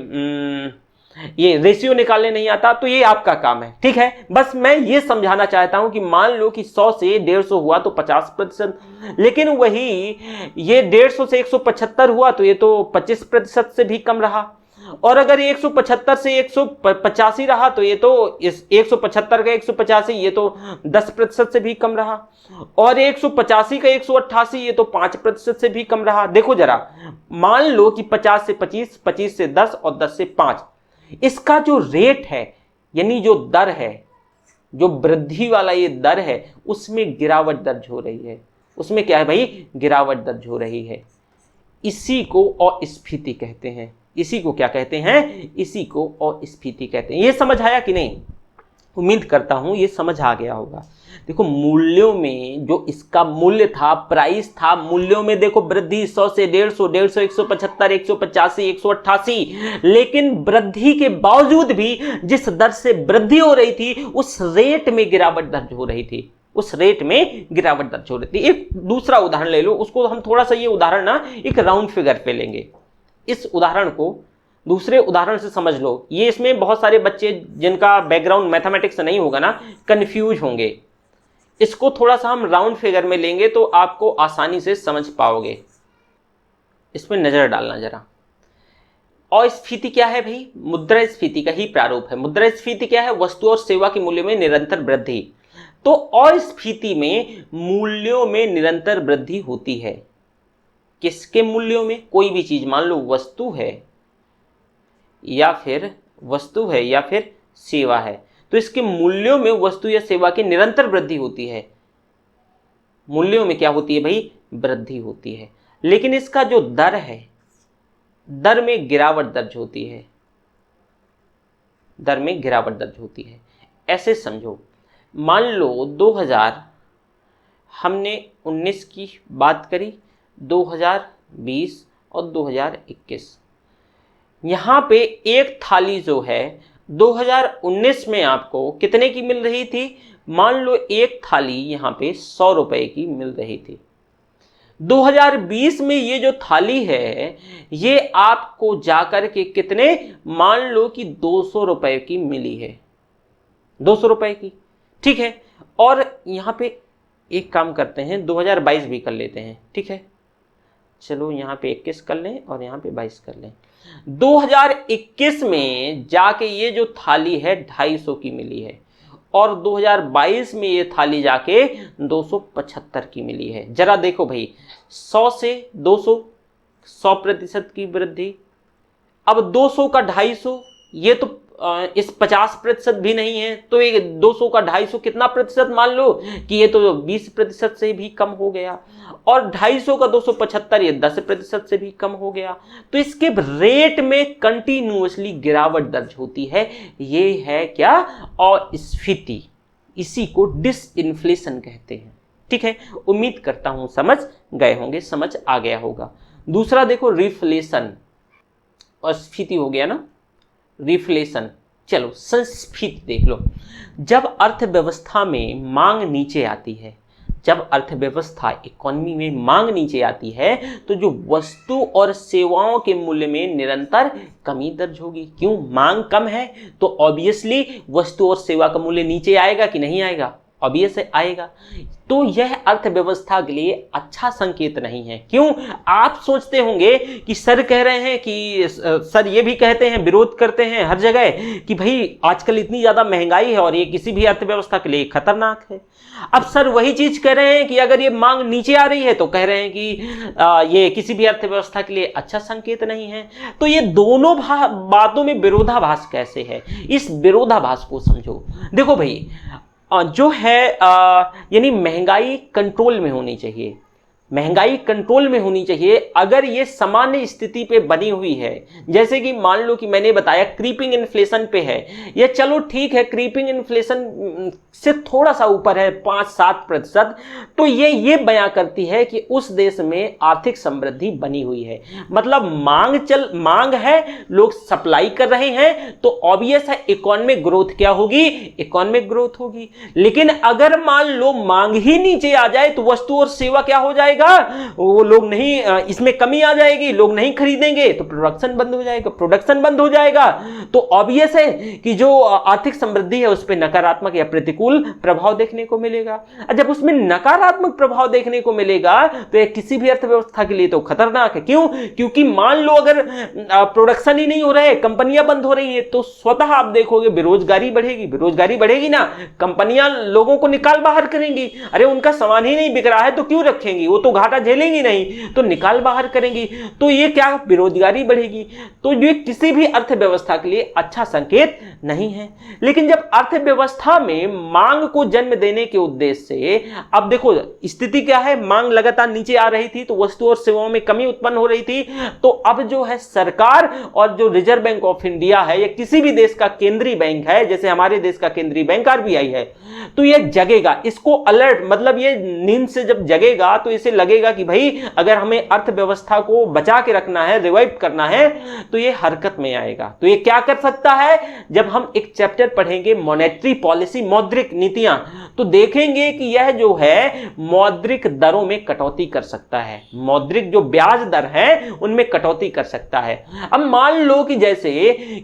ये रेशियो निकालने नहीं आता, तो ये आपका काम है, ठीक है। बस मैं ये समझाना चाहता हूं कि मान लो कि 100 से 150 हुआ तो 50%, लेकिन वही ये 150 से 175 हुआ तो ये तो 25% से भी कम रहा, और अगर 175 से 185 रहा तो ये तो इस 175 का 185 ये तो 10% से भी कम रहा, और 185 का 188 ये तो 5% से भी कम रहा। देखो जरा, मान लो कि 50 से 25, 25 से 10 और 10 से 5, इसका जो रेट है, यानी जो दर है, जो वृद्धि वाला ये दर है, उसमें गिरावट दर्ज हो रही है। उसमें क्या है भाई? गिरावट दर्ज हो रही है। इसी को अस्फीति कहते हैं। इसी को क्या कहते हैं? इसी को अस्फीति कहते हैं। ये समझ आया कि नहीं? उम्मीद करता हूं ये समझ आ गया होगा। देखो, मूल्यों में जो इसका मूल्य था, प्राइस था, मूल्यों में देखो वृद्धि 100 से 150, 150, 175, 185, 188, लेकिन वृद्धि के बावजूद भी जिस दर से वृद्धि हो रही थी उस रेट में गिरावट दर्ज हो रही थी, उस रेट में गिरावट दर्ज हो रही थी। एक दूसरा उदाहरण ले लो, उसको हम थोड़ा सा, ये उदाहरण ना एक राउंड फिगर पे लेंगे। इस उदाहरण को दूसरे उदाहरण से समझ लो। ये इसमें बहुत सारे बच्चे जिनका बैकग्राउंड मैथमेटिक्स नहीं होगा ना, कंफ्यूज होंगे। इसको थोड़ा सा हम राउंड फिगर में लेंगे तो आपको आसानी से समझ पाओगे। इसमें नजर डालना जरा। अस्फीति क्या है भाई? मुद्रास्फीति का ही प्रारूप है। मुद्रास्फीति क्या है? वस्तु और सेवा के मूल्य में निरंतर वृद्धि। तो अस्फीति में मूल्यों में निरंतर वृद्धि होती है। किसके मूल्यों में? कोई भी चीज, मान लो वस्तु है या फिर सेवा है, तो इसके मूल्यों में, वस्तु या सेवा की निरंतर वृद्धि होती है। मूल्यों में क्या होती है भाई? वृद्धि होती है। लेकिन इसका जो दर है, दर में गिरावट दर्ज होती है। दर में गिरावट दर्ज होती है। ऐसे समझो, मान लो 2000, हमने 19 की बात करी, 2020 और 2021, यहां पे एक थाली जो है 2019 में आपको कितने की मिल रही थी? मान लो एक थाली यहां पे 100 रुपए की मिल रही थी। 2020 में ये जो थाली है ये आपको जाकर के कितने, मान लो कि 200 रुपए की मिली है, 200 रुपए की, ठीक है। और यहां पे एक काम करते हैं, 2022 भी कर लेते हैं, ठीक है। चलो यहाँ पे 21 कर लें और यहाँ पे 22 कर लें। 2021 में जाके ये जो थाली है 250 की मिली है और 2022 में ये थाली जाके 275 की मिली है। जरा देखो भाई, 100 से 200, 100% की वृद्धि। अब 200 का 250, ये तो इस 50% भी नहीं है, तो ये 200 का 250 कितना प्रतिशत, मान लो कि ये तो 20% से भी कम हो गया, और 250 का 275 ये 10% से भी कम हो गया। तो इसके रेट में कंटिन्यूअसली गिरावट दर्ज होती है। ये है क्या? अस्फीति। इसी को डिसइंफ्लेशन कहते हैं, ठीक है। उम्मीद करता हूं समझ गए होंगे, समझ आ गया होगा। दूसरा देखो, रिफ्लेशन। अस्फीति हो गया ना, रिफ्लेशन। चलो संस्फीति देख लो। जब अर्थव्यवस्था में मांग नीचे आती है, जब अर्थव्यवस्था इकोनॉमी में मांग नीचे आती है तो जो वस्तु और सेवाओं के मूल्य में निरंतर कमी दर्ज होगी। क्यों? मांग कम है तो ऑब्वियसली वस्तु और सेवा का मूल्य नीचे आएगा कि नहीं आएगा? ऑब्वियस है, आएगा। तो यह अर्थव्यवस्था के लिए अच्छा संकेत नहीं है। क्यों? आप सोचते होंगे कि सर कह रहे हैं कि सर ये भी कहते हैं, विरोध करते हैं हर जगह कि भाई आजकल इतनी ज्यादा महंगाई है और ये किसी भी अर्थव्यवस्था के लिए खतरनाक है। अब सर वही चीज कह रहे हैं कि अगर ये मांग नीचे आ रही है तो कह रहे हैं कि ये किसी भी अर्थव्यवस्था के लिए अच्छा संकेत नहीं है। तो ये दोनों बातों में विरोधाभास कैसे है? इस विरोधाभास को समझो। देखो भाई, जो है यानी महंगाई कंट्रोल में होनी चाहिए, महंगाई कंट्रोल में होनी चाहिए। अगर ये सामान्य स्थिति पे बनी हुई है, जैसे कि मान लो कि मैंने बताया क्रीपिंग इन्फ्लेशन पे है, ये चलो ठीक है, क्रीपिंग इन्फ्लेशन से थोड़ा सा ऊपर है 5-7%, तो ये बयां करती है कि उस देश में आर्थिक समृद्धि बनी हुई है। मतलब मांग है, लोग सप्लाई कर रहे हैं, तो ऑब्वियस है इकोनॉमिक ग्रोथ क्या होगी? इकोनॉमिक ग्रोथ होगी। लेकिन अगर मान लो मांग ही नीचे आ जाए तो वस्तु और सेवा क्या हो जाएगा? वो लोग नहीं, इसमें कमी आ जाएगी, लोग नहीं खरीदेंगे तो प्रोडक्शन बंद हो जाएगा, प्रोडक्शन बंद हो जाएगा तो ऑब्वियस है कि जो आर्थिक समृद्धि है उस पर नकारात्मक या प्रतिकूल प्रभाव देखने को मिलेगा। जब उसमें नकारात्मक प्रभाव देखने को मिलेगा तो ये किसी भी अर्थव्यवस्था के लिए तो खतरनाक है। क्यों? क्योंकि मान लो अगर प्रोडक्शन ही नहीं हो रहा है, कंपनियां बंद हो रही है, तो स्वतः आप देखोगे बेरोजगारी बढ़ेगी। बेरोजगारी बढ़ेगी ना, कंपनियां लोगों को निकाल बाहर करेंगी। अरे उनका सामान ही नहीं बिक रहा है तो क्यों रखेंगी? वो तो घाटा झेलेंगी नहीं, तो निकाल बाहर करेंगी। तो ये क्या? बेरोजगारी बढ़ेगी। तो ये किसी भी अर्थव्यवस्था के लिए अच्छा संकेत नहीं है। लेकिन जब अर्थव्यवस्था में मांग को जन्म देने के उद्देश्य से, अब देखो स्थिति क्या है, मांग लगातार नीचे आ रही थी तो वस्तु और सेवाओं में कमी उत्पन्न हो रही थी। तो अब जो है सरकार और जो रिजर्व बैंक ऑफ इंडिया है या किसी भी देश का केंद्रीय बैंक है, जैसे हमारे देश का केंद्रीय बैंक आरबीआई है, तो ये जगेगा। इसको अलर्ट, मतलब ये नींद से जब जगेगा तो इसे लगेगा कि भाई अगर हमें अर्थव्यवस्था को बचा के रखना है, रिवाइव करना है, तो ये हरकत में आएगा। तो ये क्या कर सकता है? जब हम एक चैप्टर पढ़ेंगे मॉनेटरी पॉलिसी, मौद्रिक नीतियां, तो देखेंगे कि यह जो है मौद्रिक दरों में कटौती कर सकता है। मौद्रिक जो ब्याज दर है उनमें कटौती कर सकता है। अब मान लो कि जैसे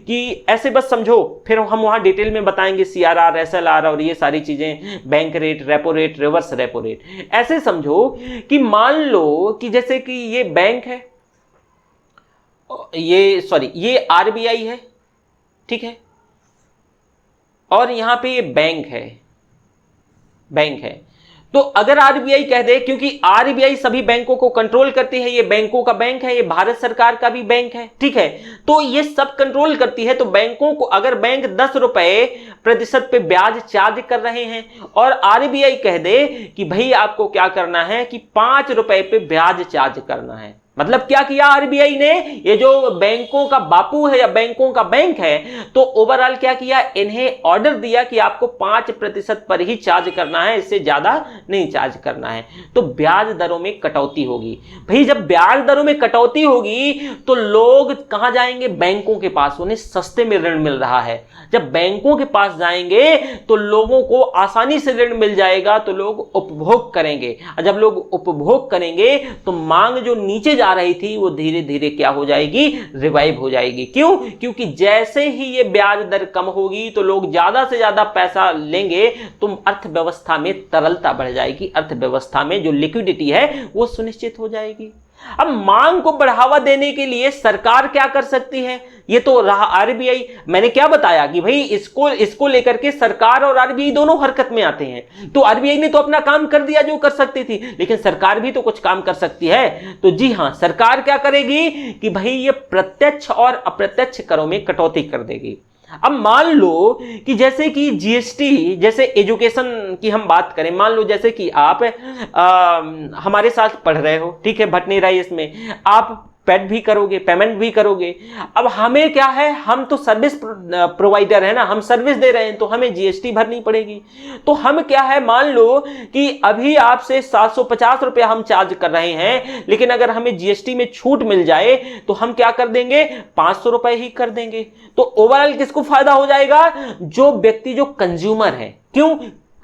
कि ऐसे बस समझो, फिर हम वहां डिटेल में बताएंगे सीआरआर, एसएलआर और ये सारी चीजें, bank rate, repo rate, reverse repo rate. ऐसे समझो कि मान लो कि जैसे कि ये बैंक है, ये आरबीआई है, ठीक है, और यहां पे ये बैंक है। तो अगर आरबीआई कह दे, क्योंकि आरबीआई सभी बैंकों को कंट्रोल करती है, ये बैंकों का बैंक है, ये भारत सरकार का भी बैंक है, ठीक है, तो ये सब कंट्रोल करती है। तो बैंकों को, अगर बैंक 10 रुपए प्रतिशत पे ब्याज चार्ज कर रहे हैं और आरबीआई कह दे कि भाई आपको क्या करना है कि 5 रुपए पे ब्याज चार्ज करना है, मतलब क्या किया आरबीआई ने? ये जो बैंकों का बापू है या बैंकों का बैंक है, तो ओवरऑल क्या किया? इन्हें ऑर्डर दिया कि आपको 5% पर ही चार्ज करना है, इससे ज्यादा नहीं चार्ज करना है। तो ब्याज दरों में कटौती होगी। भाई जब ब्याज दरों में कटौती होगी तो लोग कहां जाएंगे? बैंकों के पास, उन्हें सस्ते में ऋण मिल रहा है। जब बैंकों के पास जाएंगे तो लोगों को आसानी से ऋण मिल जाएगा, तो लोग उपभोग करेंगे, और जब लोग उपभोग करेंगे तो मांग जो नीचे जा रही थी वो धीरे धीरे क्या हो जाएगी, रिवाइव हो जाएगी। क्यों? क्योंकि जैसे ही ये ब्याज दर कम होगी तो लोग ज्यादा से ज्यादा पैसा लेंगे, तो अर्थव्यवस्था में तरलता बढ़ जाएगी, अर्थव्यवस्था में जो लिक्विडिटी है वो सुनिश्चित हो जाएगी। अब मांग को बढ़ावा देने के लिए सरकार क्या कर सकती है? ये तो रहा आरबीआई। मैंने क्या बताया कि भाई इसको लेकर के सरकार और आरबीआई दोनों हरकत में आते हैं। तो आरबीआई ने तो अपना काम कर दिया जो कर सकती थी, लेकिन सरकार भी तो कुछ काम कर सकती है। तो जी हां, सरकार क्या करेगी कि भाई ये प्रत्यक्ष और अप्रत्यक्ष करों में कटौती कर देगी। अब मान लो कि जैसे कि जीएसटी, जैसे एजुकेशन की हम बात करें, मान लो जैसे कि आप हमारे साथ पढ़ रहे हो, ठीक है, भटनी राइस में आप पेड भी करोगे, पेमेंट भी करोगे। अब हमें क्या है, हम तो सर्विस प्रोवाइडर है ना, हम सर्विस दे रहे हैं, तो हमें जीएसटी भरनी पड़ेगी। तो हम क्या है, मान लो कि अभी आपसे 750 रुपया हम चार्ज कर रहे हैं, लेकिन अगर हमें जीएसटी में छूट मिल जाए तो हम क्या कर देंगे, 500 रुपए ही कर देंगे। तो ओवरऑल किसको फायदा हो जाएगा? जो व्यक्ति, जो कंज्यूमर है। क्यों?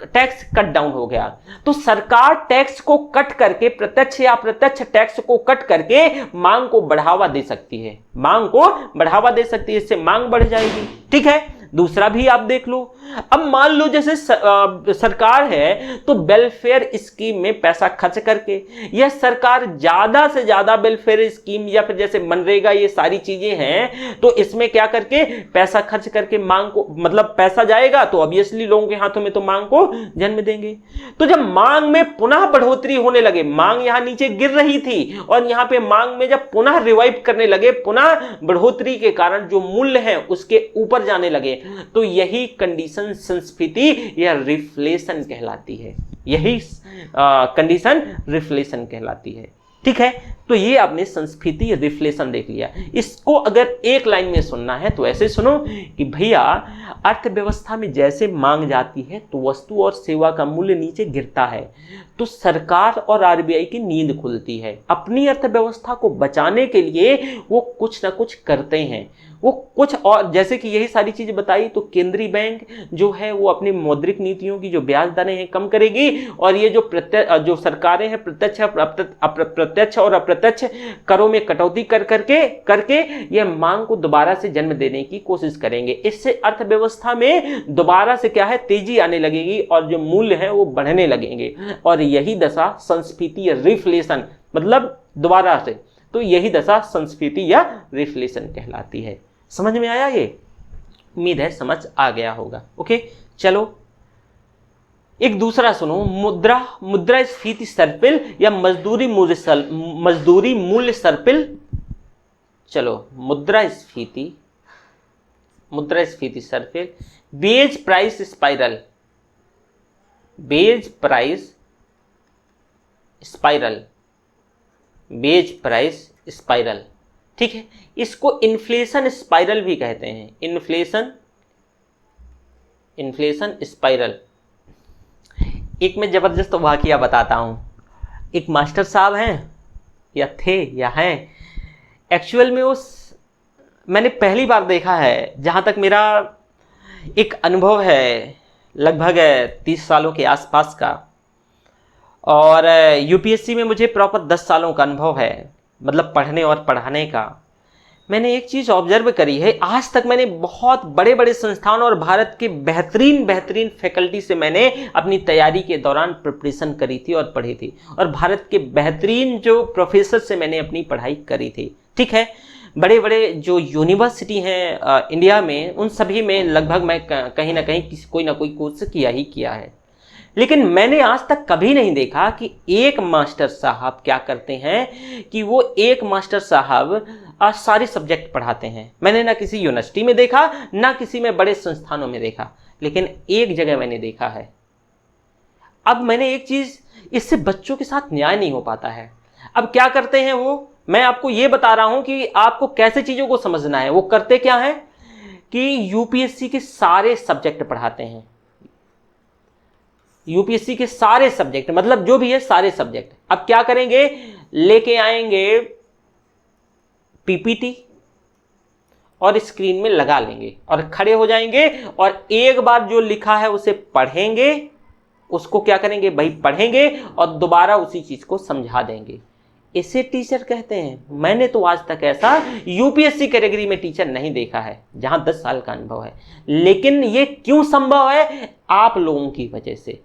टैक्स कट डाउन हो गया। तो सरकार टैक्स को कट करके, प्रत्यक्ष या अप्रत्यक्ष टैक्स को कट करके मांग को बढ़ावा दे सकती है, मांग को बढ़ावा दे सकती है, इससे मांग बढ़ जाएगी। ठीक है, दूसरा भी आप देख लो। अब मान लो जैसे सरकार है तो वेलफेयर स्कीम में पैसा खर्च करके, यह सरकार ज्यादा से ज्यादा वेलफेयर स्कीम या फिर जैसे मनरेगा, ये सारी चीजें हैं, तो इसमें क्या करके पैसा खर्च करके मांग को, मतलब पैसा जाएगा तो ऑब्वियसली लोगों के हाथों में तो मांग को जन्म देंगे। तो जब मांग में पुनः बढ़ोतरी होने लगे, मांग यहां नीचे गिर रही थी और यहां पे मांग में जब पुनः रिवाइव करने लगे, पुनः बढ़ोतरी के कारण जो मूल्य है उसके ऊपर जाने लगे, तो यही कंडीशन संस्फीति या रिफ्लेशन कहलाती है। यही कंडीशन रिफ्लेशन कहलाती है। ठीक है, तो ये आपने संस्फीति रिफ्लेशन देख लिया। इसको अगर एक लाइन में सुनना है तो ऐसे सुनो कि भैया, अर्थव्यवस्था में जैसे मांग जाती है तो वस्तु और सेवा का मूल्य नीचे गिरता है, तो सरकार और आरबीआई की नींद खुलती है। अपनी अर्थव्यवस्था को बचाने के लिए वो कुछ ना कुछ करते हैं, वो कुछ, और जैसे कि यही सारी चीजें बताई, तो केंद्रीय बैंक जो है वो अपनी मौद्रिक नीतियों की जो ब्याज दरें हैं कम करेगी, और ये जो सरकारें हैं प्रत्यक्ष और अप्रत्यक्ष करों में कटौती करके ये मांग को दोबारा से जन्म देने की कोशिश करेंगे। इससे अर्थव्यवस्था में दोबारा से क्या है, तेजी आने लगेगी और जो मूल्य है वो बढ़ने लगेंगे, और यही दशा संस्फीति या रिफ्लेशन, मतलब दोबारा से, तो यही दशा संस्फीति या रिफ्लेशन कहलाती है। समझ में आया? ये उम्मीद है समझ आ गया होगा। ओके, चलो एक दूसरा सुनो, मुद्रास्फीति सर्पिल या मजदूरी मूल्य सर्पिल। चलो, मुद्रास्फीति सर्पिल, wage price spiral, wage price spiral. ठीक है, इसको इन्फ्लेशन स्पाइरल भी कहते हैं, इन्फ्लेशन स्पाइरल। एक मैं जबरदस्त वाकया बताता हूं। एक मास्टर साहब हैं, या थे या हैं, एक्चुअल में मैंने पहली बार देखा है, जहां तक मेरा एक अनुभव है लगभग 30 सालों के आसपास का, और यूपीएससी में मुझे प्रॉपर 10 सालों का अनुभव है, मतलब पढ़ने और पढ़ाने का। मैंने एक चीज़ ऑब्जर्व करी है, आज तक मैंने बहुत बड़े बड़े संस्थान और भारत के बेहतरीन फैकल्टी से मैंने अपनी तैयारी के दौरान प्रिपरेशन करी थी और पढ़ी थी, और भारत के बेहतरीन जो प्रोफेसर से मैंने अपनी पढ़ाई करी थी। ठीक है, बड़े बड़े जो यूनिवर्सिटी हैं इंडिया में, उन सभी में लगभग मैं कहीं ना कहीं कोई ना कोई कोर्स किया ही किया है। लेकिन मैंने आज तक कभी नहीं देखा कि एक मास्टर साहब क्या करते हैं कि वो एक मास्टर साहब सारे सब्जेक्ट पढ़ाते हैं। मैंने ना किसी यूनिवर्सिटी में देखा, ना किसी में बड़े संस्थानों में देखा, लेकिन एक जगह मैंने देखा है। अब मैंने एक चीज, इससे बच्चों के साथ न्याय नहीं हो पाता है। अब क्या करते हैं वो, मैं आपको ये बता रहा हूं कि आपको कैसे चीजों को समझना है। वो करते क्या है कि यूपीएससी के सारे सब्जेक्ट पढ़ाते हैं, यूपीएससी के सारे सब्जेक्ट, मतलब जो भी है सारे सब्जेक्ट। अब क्या करेंगे, लेके आएंगे पीपीटी और स्क्रीन में लगा लेंगे और खड़े हो जाएंगे और एक बार जो लिखा है उसे पढ़ेंगे, उसको क्या करेंगे भाई, पढ़ेंगे और दोबारा उसी चीज को समझा देंगे। इसे टीचर कहते हैं। मैंने तो आज तक ऐसा यूपीएससी कैटेगरी में टीचर नहीं देखा है जहां 10 साल का अनुभव है। लेकिन ये क्यों संभव है? आप लोगों की वजह से।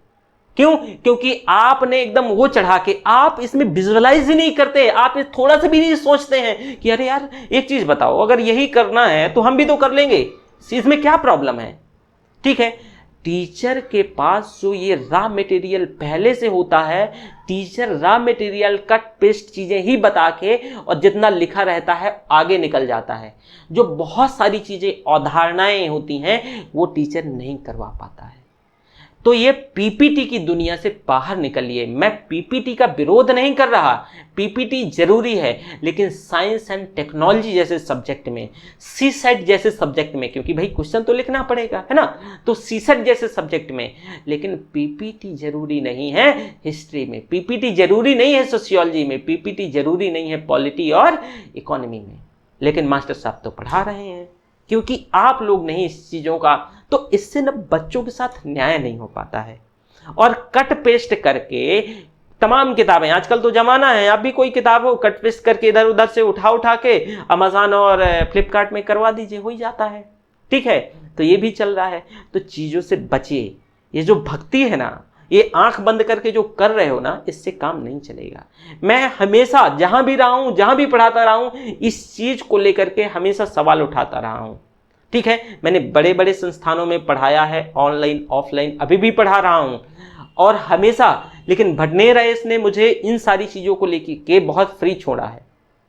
क्यों? क्योंकि आपने एकदम वो चढ़ा के, आप इसमें विजुअलाइज ही नहीं करते, आप थोड़ा सा भी नहीं सोचते हैं कि अरे यार एक चीज बताओ, अगर यही करना है तो हम भी तो कर लेंगे, इसमें क्या प्रॉब्लम है। ठीक है, टीचर के पास जो ये रॉ मटेरियल पहले से होता है, teacher raw material cut paste चीजें ही बता के और जितना लिखा रहता है आगे निकल जाता है। जो बहुत सारी चीजें अवधारणाएं होती हैं वो टीचर नहीं करवा पाता है। तो ये पीपीटी की दुनिया से बाहर निकलिए। मैं पीपीटी का विरोध नहीं कर रहा, पीपीटी जरूरी है, लेकिन साइंस एंड टेक्नोलॉजी जैसे सब्जेक्ट में, सीसेट जैसे सब्जेक्ट में, क्योंकि भाई क्वेश्चन तो लिखना पड़ेगा, है ना, तो सीसेट जैसे सब्जेक्ट में। लेकिन पीपीटी जरूरी नहीं है हिस्ट्री में, पीपीटी जरूरी नहीं है सोशियोलॉजी में, पीपीटी जरूरी नहीं है पॉलिटी और इकोनॉमी में। लेकिन मास्टर साहब तो पढ़ा रहे हैं, क्योंकि आप लोग नहीं इस चीजों का, तो इससे ना बच्चों के साथ न्याय नहीं हो पाता है। और कट पेस्ट करके तमाम किताबें, आजकल तो जमाना है, आप भी कोई किताब हो कट पेस्ट करके इधर उधर से उठा के अमेज़न और फ्लिपकार्ट में करवा दीजिए, हो ही जाता है। ठीक है, तो ये भी चल रहा है। तो चीजों से बचिए। ये जो भक्ति है ना, ये आंख बंद करके जो कर रहे हो ना, इससे काम नहीं चलेगा। मैं हमेशा जहां भी रहा हूं, जहां भी पढ़ाता रहा हूं, इस चीज को लेकर के हमेशा सवाल उठाता रहा हूं। ठीक है, मैंने बड़े बड़े संस्थानों में पढ़ाया है, ऑनलाइन ऑफलाइन, अभी भी पढ़ा रहा हूं और हमेशा। लेकिन भटनेर आईएएस ने मुझे इन सारी चीजों को लेकर के बहुत फ्री छोड़ा है।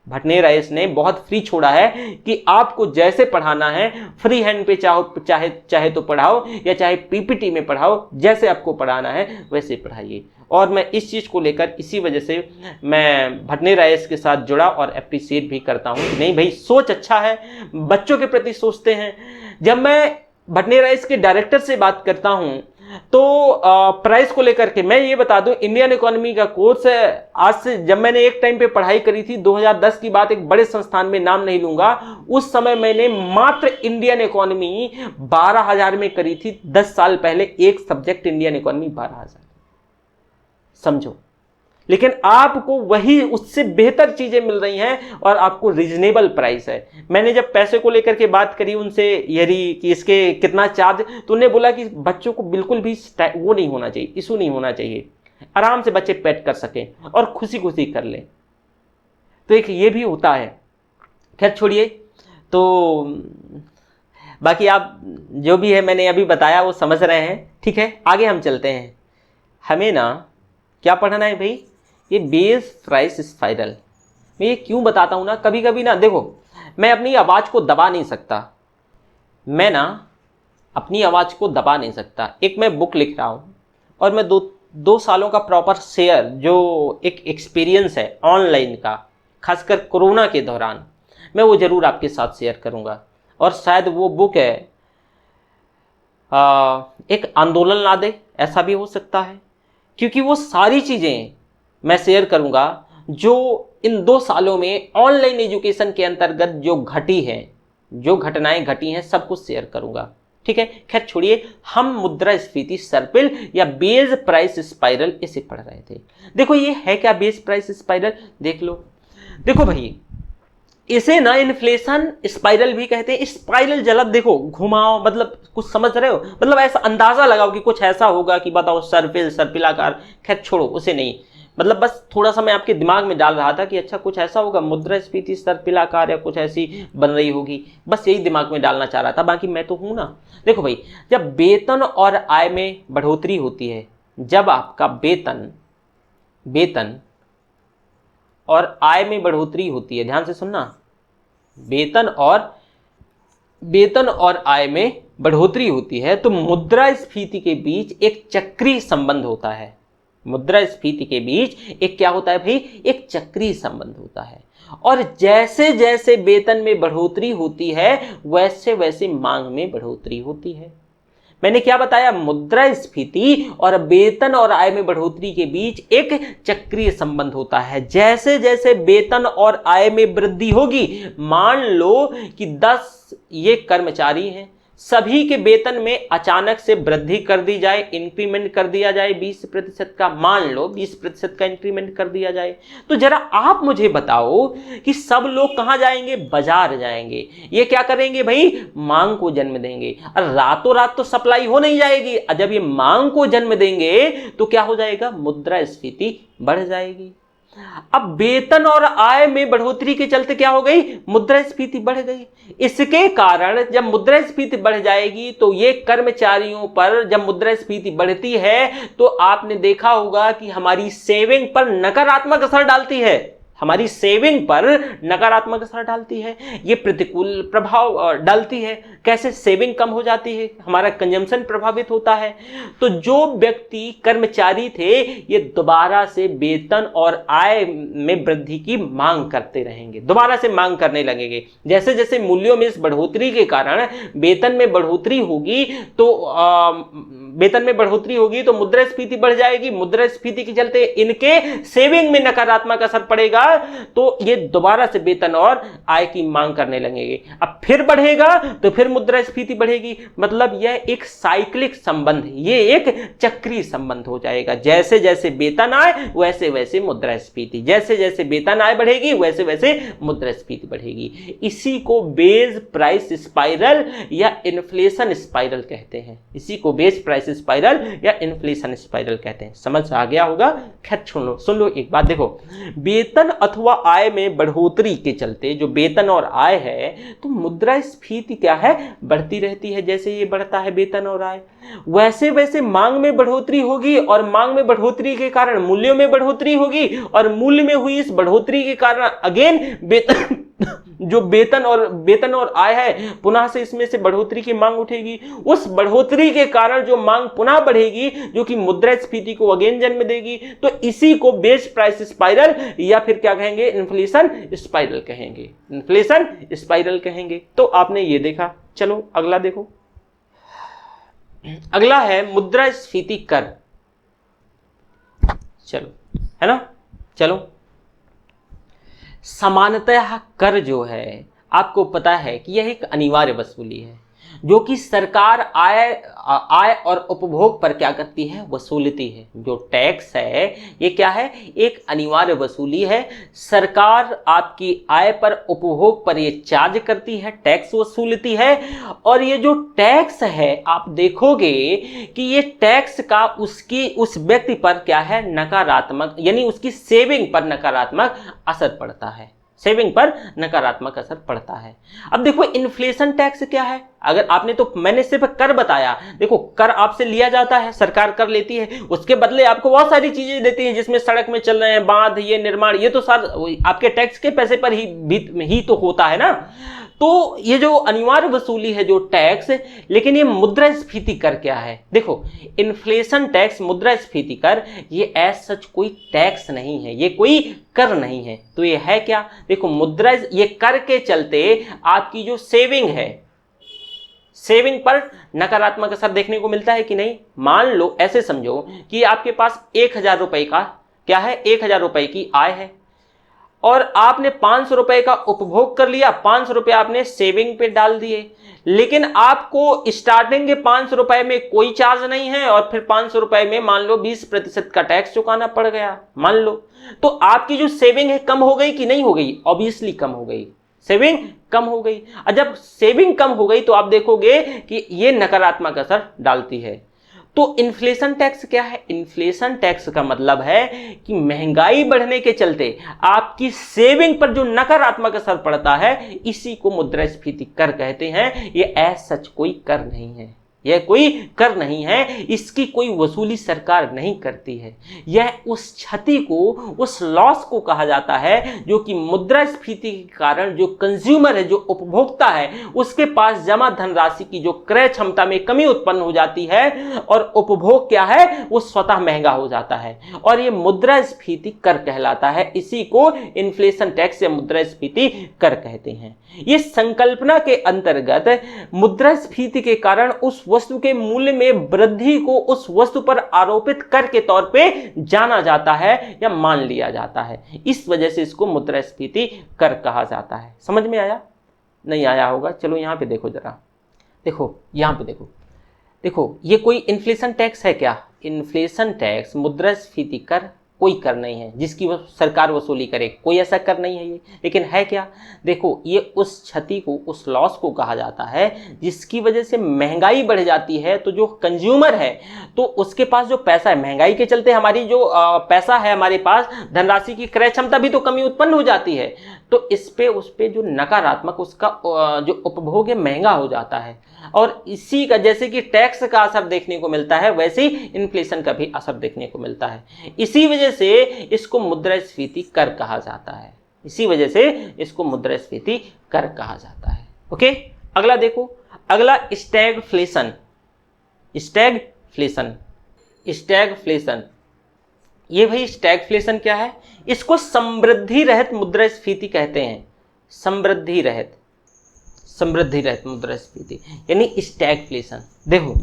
भटनेर आईएएस ने बहुत फ्री छोड़ा है कि आपको जैसे पढ़ाना है फ्री हैंड पे चाहे तो पढ़ाओ या चाहे पीपीटी में पढ़ाओ, जैसे आपको पढ़ाना है वैसे पढ़ाइए। और मैं इस चीज को लेकर इसी वजह से मैं भटनेर आईएएस के साथ जुड़ा और एप्रिशिएट भी करता हूं कि नहीं भाई, सोच अच्छा है, बच्चों के प्रति सोचते हैं। जब मैं भटनेर आईएएस के डायरेक्टर से बात करता हूं तो प्राइस को लेकर के मैं ये बता दूं, इंडियन इकोनॉमी का कोर्स आज से, जब मैंने एक टाइम पे पढ़ाई करी थी, 2010 की बात, एक बड़े संस्थान में, नाम नहीं लूंगा, उस समय मैंने मात्र इंडियन इकोनॉमी 12,000 में करी थी। 10 साल पहले एक सब्जेक्ट इंडियन इकोनॉमी 12,000, समझो। लेकिन आपको वही उससे बेहतर चीजें मिल रही हैं और आपको रीजनेबल प्राइस है। मैंने जब पैसे को लेकर के बात करी उनसे, यही कि इसके कितना चार्ज, तो उन्हें बोला कि बच्चों को बिल्कुल भी वो नहीं होना चाहिए, इशू नहीं होना चाहिए, आराम से बच्चे पेड कर सकें और खुशी खुशी कर लें। तो एक ये भी होता है। खैर छोड़िए, तो बाकी आप जो भी है मैंने अभी बताया वो समझ रहे हैं। ठीक है, आगे हम चलते हैं। हमें ना क्या पढ़ना है भाई, ये बेस प्राइस स्पाइरल। मैं ये क्यों बताता हूं ना, कभी कभी ना देखो, मैं अपनी आवाज को दबा नहीं सकता, मैं ना अपनी आवाज को दबा नहीं सकता। एक मैं बुक लिख रहा हूं और मैं दो सालों का प्रॉपर शेयर, जो एक एक्सपीरियंस है ऑनलाइन का, खासकर कोरोना के दौरान, मैं वो जरूर आपके साथ शेयर करूंगा। और शायद वो बुक है एक आंदोलन ला दे, ऐसा भी हो सकता है, क्योंकि वो सारी चीजें मैं शेयर करूंगा जो इन 2 सालों में ऑनलाइन एजुकेशन के अंतर्गत जो घटी है, जो घटनाएं घटी हैं, सब कुछ शेयर करूंगा। ठीक है, खैर छोड़िए, हम मुद्रास्फीति सर्पिल या बेस प्राइस स्पाइरल इसे पढ़ रहे थे। देखो ये है क्या बेस प्राइस स्पाइरल, देख लो। देखो भाई, इसे ना इन्फ्लेशन स्पाइरल भी कहते हैं। स्पाइरल जलब देखो, घुमाओ, मतलब कुछ समझ रहे हो, मतलब ऐसा अंदाजा लगाओ कि कुछ ऐसा होगा कि बताओ सर्पिलाकार। खैर छोड़ो, उसे नहीं, मतलब बस थोड़ा सा मैं आपके दिमाग में डाल रहा था कि अच्छा कुछ ऐसा होगा, मुद्रास्फीति सर्पिलाकार या कुछ ऐसी बन रही होगी, बस यही दिमाग में डालना चाह रहा था, बाकी मैं तो हूं ना। देखो भाई, जब वेतन और आय में बढ़ोतरी होती है, जब आपका वेतन और आय में बढ़ोतरी होती है, ध्यान से सुनना, वेतन और आय में बढ़ोतरी होती है, तो मुद्रास्फीति के बीच एक चक्रीय संबंध होता है। मुद्रास्फीति के बीच एक क्या होता है भाई, एक चक्रीय संबंध होता है। और जैसे जैसे वेतन में बढ़ोतरी होती है, वैसे वैसे मांग में बढ़ोतरी होती है। मैंने क्या बताया, मुद्रास्फीति और वेतन और आय में बढ़ोतरी के बीच एक चक्रीय संबंध होता है। जैसे जैसे वेतन और आय में वृद्धि होगी, मान लो कि 10 ये कर्मचारी हैं, सभी के वेतन में अचानक से वृद्धि कर दी जाए, इंक्रीमेंट कर दिया जाए 20% का, मान लो 20% का इंक्रीमेंट कर दिया जाए, तो जरा आप मुझे बताओ कि सब लोग कहां जाएंगे, बाजार जाएंगे। ये क्या करेंगे भाई, मांग को जन्म देंगे। और रातों रात तो सप्लाई हो नहीं जाएगी, जब ये मांग को जन्म देंगे तो क्या हो जाएगा, मुद्रास्फीति बढ़ जाएगी। अब वेतन और आय में बढ़ोतरी के चलते क्या हो गई, मुद्रास्फीति बढ़ गई। इसके कारण जब मुद्रास्फीति बढ़ जाएगी तो ये कर्मचारियों पर, जब मुद्रास्फीति बढ़ती है तो आपने देखा होगा कि हमारी सेविंग पर नकारात्मक असर डालती है, हमारी सेविंग पर नकारात्मक असर डालती है, ये प्रतिकूल प्रभाव डालती है। कैसे, सेविंग कम हो जाती है, हमारा कंजम्पशन प्रभावित होता है। तो जो व्यक्ति कर्मचारी थे ये दोबारा से वेतन और आय में वृद्धि की मांग करते रहेंगे, दोबारा से मांग करने लगेंगे। जैसे जैसे मूल्यों में इस बढ़ोतरी के कारण वेतन में बढ़ोतरी होगी तो मुद्रास्फीति बढ़ जाएगी, मुद्रास्फीति के चलते इनके सेविंग में नकारात्मक असर पड़ेगा, तो ये दोबारा से वेतन और आय की मांग करने लगेंगे। अब फिर बढ़ेगा तो फिर मुद्रास्फीति बढ़ेगी। मतलब यह एक साइक्लिक संबंध, ये एक चक्रीय संबंध हो जाएगा। जैसे जैसे वेतन आए वैसे वैसे मुद्रास्फीति, जैसे जैसे वेतन आय बढ़ेगी वैसे वैसे मुद्रास्फीति बढ़ेगी। इसी को बेस प्राइस स्पाइरल या इन्फ्लेशन स्पाइरल कहते हैं, इसी को बेस प्राइस स्पाइरल या इन्फ्लेशन स्पाइरल कहते हैं। समझ आ गया होगा। खैर सुन लो एक बात, देखो वेतन अथवा आय में बढ़ोतरी के चलते जो वेतन और आय है तो मुद्रास्फीति क्या है, बढ़ती रहती है। जैसे ये बढ़ता है वेतन और आय, वैसे वैसे मांग में बढ़ोतरी होगी और मांग में बढ़ोतरी के कारण मूल्यों में बढ़ोतरी होगी और मूल्य में हुई इस बढ़ोतरी के कारण अगेन वेतन जो वेतन और आय है पुनः से इसमें से बढ़ोतरी की मांग उठेगी। उस बढ़ोतरी के कारण जो मांग पुनः बढ़ेगी जो कि मुद्रास्फीति को अगेन जन्म देगी। तो इसी को बेस प्राइस स्पाइरल या फिर क्या कहेंगे, इन्फ्लेशन स्पाइरल कहेंगे, इन्फ्लेशन स्पाइरल कहेंगे। तो आपने ये देखा। चलो अगला देखो, अगला है मुद्रास्फीति कर। चलो है ना, चलो सामान्यतः कर जो है आपको पता है कि यह एक अनिवार्य वसूली है जो कि सरकार आय और उपभोग पर क्या करती है, वसूलती है। जो टैक्स है ये क्या है, एक अनिवार्य वसूली है। सरकार आपकी आय पर उपभोग पर ये चार्ज करती है, टैक्स वसूलती है। और ये जो टैक्स है आप देखोगे कि ये टैक्स का उस व्यक्ति पर क्या है, नकारात्मक, यानी उसकी सेविंग पर नकारात्मक असर पड़ता है, सेविंग पर नकारात्मक असर पड़ता है। अब देखो इन्फ्लेशन टैक्स क्या है, अगर आपने तो मैंने सिर्फ कर बताया, देखो कर आपसे लिया जाता है, सरकार कर लेती है, उसके बदले आपको बहुत सारी चीजें देती है, जिसमें सड़क में चल रहे हैं बांध, ये निर्माण, ये तो सारे आपके टैक्स के पैसे पर ही तो होता है ना। तो ये जो अनिवार्य वसूली है जो टैक्स, लेकिन ये मुद्रास्फीति कर क्या है, देखो इन्फ्लेशन टैक्स, मुद्रास्फीति कर, ये एज सच कोई टैक्स नहीं है, ये कोई कर नहीं है। तो ये है क्या, देखो ये कर के चलते आपकी जो सेविंग है, सेविंग पर नकारात्मक असर देखने को मिलता है कि नहीं। मान लो ऐसे समझो कि आपके पास 1000 रुपए का क्या है, 1000 रुपए की आय है और आपने 500 रुपए का उपभोग कर लिया, 500 रुपए आपने सेविंग पे डाल दिए, लेकिन आपको स्टार्टिंग के 500 रुपए में कोई चार्ज नहीं है और फिर 500 रुपए में मान लो 20% का टैक्स चुकाना पड़ गया, मान लो, तो आपकी जो सेविंग है कम हो गई कि नहीं हो गई, ऑब्वियसली कम हो गई, सेविंग कम हो गई। और जब सेविंग कम हो गई तो आप देखोगे कि ये नकारात्मक असर डालती है। तो इन्फ्लेशन टैक्स क्या है, इन्फ्लेशन टैक्स का मतलब है कि महंगाई बढ़ने के चलते आपकी सेविंग पर जो नकारात्मक असर पड़ता है, इसी को मुद्रास्फीति कर कहते हैं। ये एज सच कोई कर नहीं है, यह कोई कर नहीं है, इसकी कोई वसूली सरकार नहीं करती है। यह उस क्षति को, उस लॉस को कहा जाता है जो कि मुद्रास्फीति के कारण जो कंज्यूमर है, जो उपभोक्ता है, उसके पास जमा धनराशि की जो क्रय क्षमता में कमी उत्पन्न हो जाती है और उपभोग क्या है, वो स्वतः महंगा हो जाता है और ये मुद्रास्फीति कर कहलाता है। इसी को इन्फ्लेशन टैक्स या मुद्रास्फीति कर कहते हैं। ये संकल्पना के अंतर्गत मुद्रास्फीति के कारण उस वस्तु के मूल्य में वृद्धि को उस वस्तु पर आरोपित कर के तौर पे जाना जाता है या मान लिया जाता है। इस वजह से इसको मुद्रास्फीति कर कहा जाता है। समझ में आया? नहीं आया होगा। चलो यहां पे देखो जरा, देखो यहां पे देखो ये कोई इन्फ्लेशन टैक्स है क्या? इन्फ्लेशन टैक्स, मुद्रास्फीति कर कोई कर नहीं है जिसकी सरकार वसूली करे, कोई ऐसा कर नहीं है ये। लेकिन है क्या? देखो ये उस क्षति को, उस लॉस को कहा जाता है जिसकी वजह से महंगाई बढ़ जाती है। तो जो कंज्यूमर है तो उसके पास जो पैसा है, महंगाई के चलते हमारी जो पैसा है हमारे पास, धनराशि की क्रय क्षमता भी तो कमी उत्पन्न हो जाती है। तो उस पे जो नकारात्मक उसका जो उपभोग है महंगा हो जाता है। और इसी का, जैसे कि टैक्स का असर देखने को मिलता है, वैसे ही इन्फ्लेशन का भी असर देखने को मिलता है। इसी वजह से इसको मुद्रास्फीति कर कहा जाता है। इसी वजह से इसको मुद्रास्फीति कर कहा जाता है। ओके, अगला देखो, अगला स्टैगफ्लेशन। स्टैगफ्लेशन ये भाई स्टैगफ्लेशन क्या है? इसको समृद्धि रहित मुद्रास्फीति कहते हैं। समृद्धि रहित मुद्रास्फीति यानी स्टैगफ्लेशन। देखो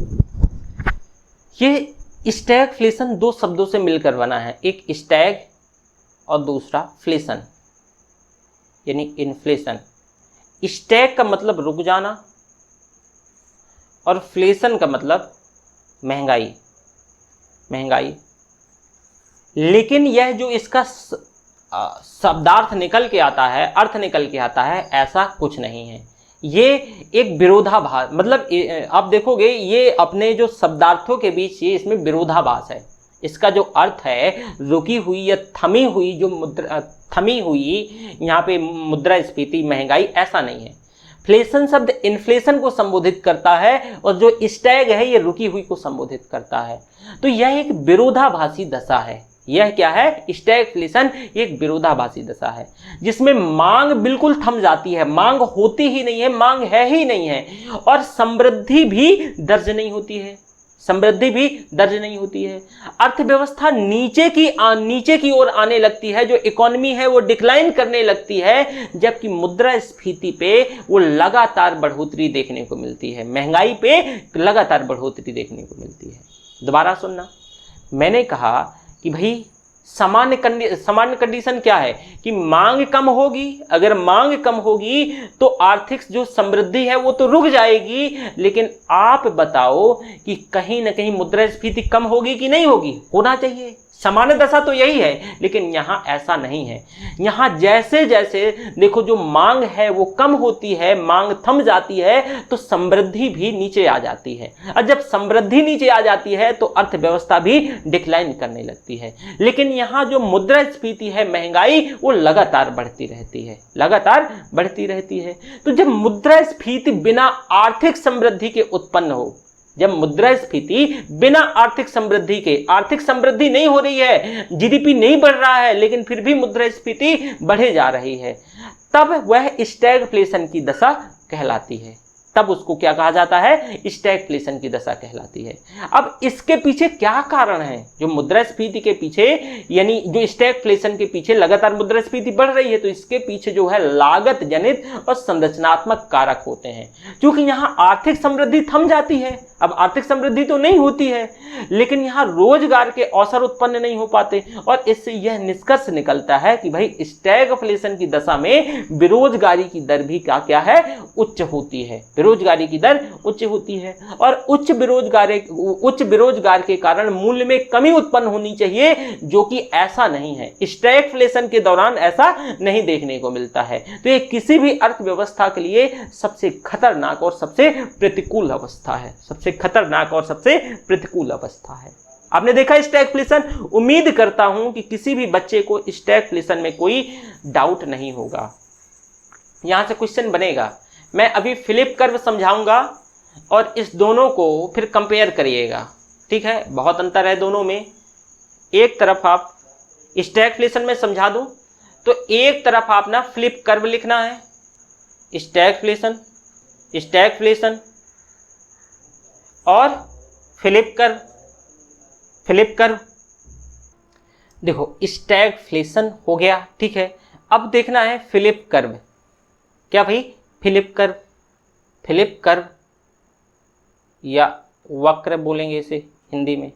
ये स्टैगफ्लेशन दो शब्दों से मिलकर बना है, एक स्टैग और दूसरा फ्लेशन यानी इन्फ्लेशन। स्टैग का मतलब रुक जाना और फ्लेशन का मतलब महंगाई। लेकिन यह जो इसका शब्दार्थ निकल के आता है, अर्थ निकल के आता है, ऐसा कुछ नहीं है। ये एक विरोधाभास, मतलब आप देखोगे ये अपने जो शब्दार्थों के बीच ये इसमें विरोधाभास है। इसका जो अर्थ है रुकी हुई या थमी हुई, जो थमी हुई यहाँ पे मुद्रास्फीति, महंगाई, ऐसा नहीं है। फ्लेशन शब्द इन्फ्लेशन को संबोधित करता है और जो स्टैग है ये रुकी हुई को संबोधित करता है। तो यह एक विरोधाभासी दशा है। यह क्या है? स्टैगफ्लेशन एक विरोधाभासी दशा है जिसमें मांग बिल्कुल थम जाती है, मांग होती ही नहीं है, मांग है ही नहीं है, और समृद्धि भी दर्ज नहीं होती है। अर्थव्यवस्था नीचे की ओर आने लगती है, जो इकोनॉमी है वो डिक्लाइन करने लगती है, जबकि मुद्रास्फीति पे वो लगातार बढ़ोतरी देखने को मिलती है, महंगाई पे लगातार बढ़ोतरी देखने को मिलती है। दोबारा सुनना, मैंने कहा कि भाई सामान्य कंडीशन क्या है कि मांग कम होगी। अगर मांग कम होगी तो आर्थिक जो समृद्धि है वो तो रुक जाएगी। लेकिन आप बताओ कि कहीं ना कहीं मुद्रास्फीति कम होगी कि नहीं होगी? होना चाहिए। सामान्य दशा तो यही है, लेकिन यहाँ ऐसा नहीं है। यहाँ जैसे जैसे देखो जो मांग है वो कम होती है, मांग थम जाती है, तो समृद्धि भी नीचे आ जाती है। और जब समृद्धि नीचे आ जाती है तो अर्थव्यवस्था भी डिक्लाइन करने लगती है। लेकिन यहाँ जो मुद्रास्फीति है, महंगाई, वो लगातार बढ़ती रहती है। तो जब मुद्रास्फीति बिना आर्थिक समृद्धि के उत्पन्न हो, जब मुद्रास्फीति बिना आर्थिक समृद्धि नहीं हो रही है, जीडीपी नहीं बढ़ रहा है, लेकिन फिर भी मुद्रास्फीति बढ़े जा रही है, तब वह स्टैगफ्लेशन की दशा कहलाती है। तब उसको क्या कहा जाता है? स्टैगफ्लेशन की दशा कहलाती है। अब इसके पीछे क्या कारण है? जो मुद्रास्फीति के पीछे, यानी जो स्टैगफ्लेशन के पीछे लगातार मुद्रास्फीति बढ़ रही है, तो इसके पीछे जो है लागत जनित और संरचनात्मक कारक होते हैं। क्योंकि यहाँ आर्थिक समृद्धि थम जाती है, अब आर्थिक समृद्धि तो नहीं होती है, लेकिन यहाँ रोजगार के अवसर उत्पन्न नहीं हो पाते, और इससे यह निष्कर्ष निकलता है कि भाई स्टैगफ्लेशन की दशा में बेरोजगारी की दर भी क्या है? उच्च होती है। बेरोजगारी की दर उच्च होती है, और उच्च बेरोजगार के कारण मूल्य में कमी उत्पन्न होनी चाहिए, जो कि ऐसा नहीं है। स्टैगफ्लेशन के दौरान ऐसा नहीं देखने को मिलता है। तो ये किसी भी अर्थव्यवस्था के लिए सबसे खतरनाक और सबसे प्रतिकूल अवस्था है। आपने देखा स्टैगफ्लेशन? उम्मीद करता हूं कि किसी भी बच्चे को स्टैगफ्लेशन में कोई डाउट नहीं होगा। यहां से क्वेश्चन बनेगा, मैं अभी फिलिप कर्व समझाऊंगा और इस दोनों को फिर कंपेयर करिएगा, ठीक है? बहुत अंतर है दोनों में। एक तरफ आप स्टैगफ्लेशन में समझा दूं तो एक तरफ आप ना फिलिप कर्व लिखना है, स्टैगफ्लेशन और फिलिप कर्व। देखो स्टैगफ्लेशन हो गया, ठीक है? अब देखना है फिलिप कर्व। क्या भाई? फिलिप कर्व या वक्र बोलेंगे इसे हिंदी में।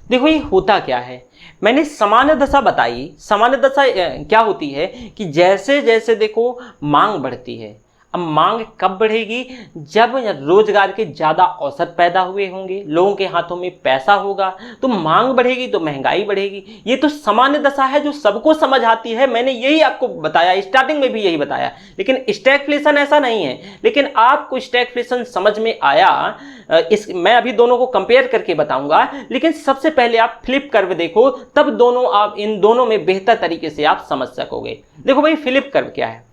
देखो ये होता क्या है, मैंने सामान्य दशा बताई। सामान्य दशा क्या होती है कि जैसे जैसे देखो मांग बढ़ती है, अब मांग कब बढ़ेगी, जब रोजगार के ज्यादा अवसर पैदा हुए होंगे, लोगों के हाथों में पैसा होगा, तो मांग बढ़ेगी तो महंगाई बढ़ेगी। ये तो सामान्य दशा है जो सबको समझ आती है, मैंने यही आपको बताया, स्टार्टिंग में भी यही बताया। लेकिन स्टैगफ्लेशन ऐसा नहीं है। लेकिन आपको स्टैगफ्लेशन समझ में आया, मैं अभी दोनों को कंपेयर करके बताऊंगा, लेकिन सबसे पहले आप फ्लिप कर्व देखो, तब दोनों आप इन दोनों में बेहतर तरीके से आप समझ सकोगे। देखो भाई फ्लिप कर्व क्या है,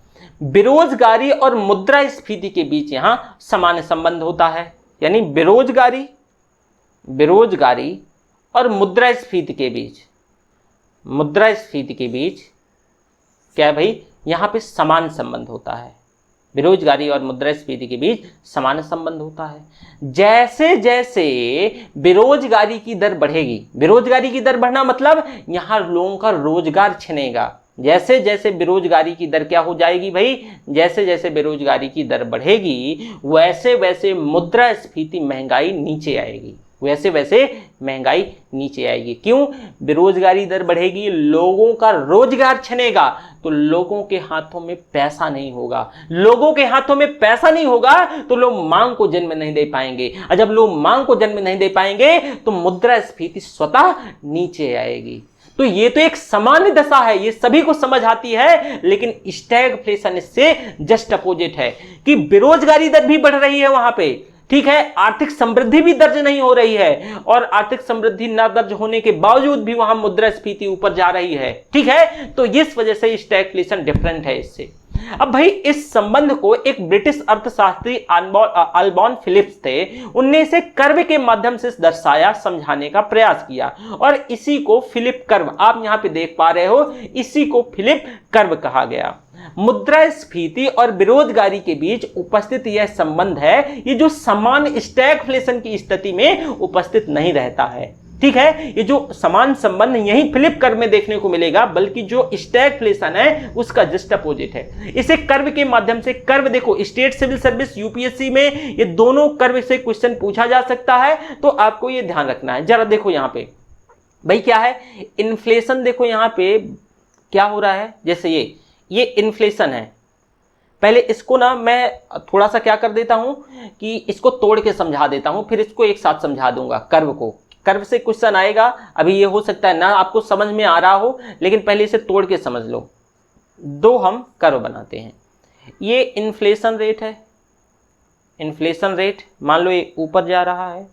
बेरोजगारी और मुद्रास्फीति के बीच यहां सामान्य संबंध होता है। यानी बेरोजगारी और मुद्रास्फीति के बीच क्या है भाई, यहां पे समान संबंध होता है। बेरोजगारी और मुद्रास्फीति के बीच समान संबंध होता है। जैसे जैसे बेरोजगारी की दर बढ़ेगी, बेरोजगारी की दर बढ़ना मतलब यहां लोगों का रोजगार छिनेगा। जैसे जैसे बेरोजगारी की दर क्या हो जाएगी भाई, जैसे जैसे बेरोजगारी की दर बढ़ेगी वैसे वैसे मुद्रास्फीति महंगाई नीचे आएगी, वैसे वैसे महंगाई नीचे आएगी। क्यों? बेरोजगारी दर बढ़ेगी, लोगों का रोजगार छिनेगा, तो लोगों के हाथों में पैसा नहीं होगा। लोगों के हाथों में पैसा नहीं होगा तो लोग मांग को जन्म नहीं दे पाएंगे, और जब लोग मांग को जन्म नहीं दे पाएंगे तो मुद्रास्फीति स्वतः नीचे आएगी। तो ये तो एक सामान्य दशा है, ये सभी को समझ आती है। लेकिन स्टैगफ्लेशन इससे जस्ट अपोजिट है कि बेरोजगारी दर भी बढ़ रही है वहां पे, ठीक है, आर्थिक समृद्धि भी दर्ज नहीं हो रही है, और आर्थिक समृद्धि ना दर्ज होने के बावजूद भी वहां मुद्रास्फीति ऊपर जा रही है, ठीक है। तो इस वजह से स्टैगफ्लेशन डिफरेंट है इससे। अब भाई इस संबंध को एक ब्रिटिश अर्थशास्त्री अल्बॉन फिलिप्स थे, उनने इसे कर्व के माध्यम से दर्शाया, समझाने का प्रयास किया, और इसी को फिलिप कर्व आप यहां पे देख पा रहे हो, इसी को फिलिप कर्व कहा गया। मुद्रास्फीति और बेरोजगारी के बीच उपस्थित यह संबंध है, ये जो समान स्टैगफ्लेशन की स्थिति में उपस्थित नहीं रहता है, ठीक है। ये जो समान संबंध यही फ्लिप कर्व में देखने को मिलेगा, बल्कि जो स्टैगफ्लेशन है उसका जस्ट अपोजिट है। इसे कर्व के माध्यम से, कर्व देखो स्टेट सिविल सर्विस यूपीएससी में ये दोनों कर्व से क्वेश्चन पूछा जा सकता है, तो आपको ये ध्यान रखना है। जरा देखो यहां पे भाई क्या है, इन्फ्लेशन देखो यहां पे क्या हो रहा है, जैसे ये इन्फ्लेशन है। पहले इसको ना मैं थोड़ा सा क्या कर देता हूं कि इसको तोड़ के समझा देता हूं, फिर इसको एक साथ समझा दूंगा। कर्व को, कर्व से क्वेश्चन आएगा, अभी ये हो सकता है ना आपको समझ में आ रहा हो, लेकिन पहले इसे तोड़ के समझ लो। दो हम कर्व बनाते हैं, ये इन्फ्लेशन रेट है, इन्फ्लेशन रेट मान लो ये ऊपर जा रहा है,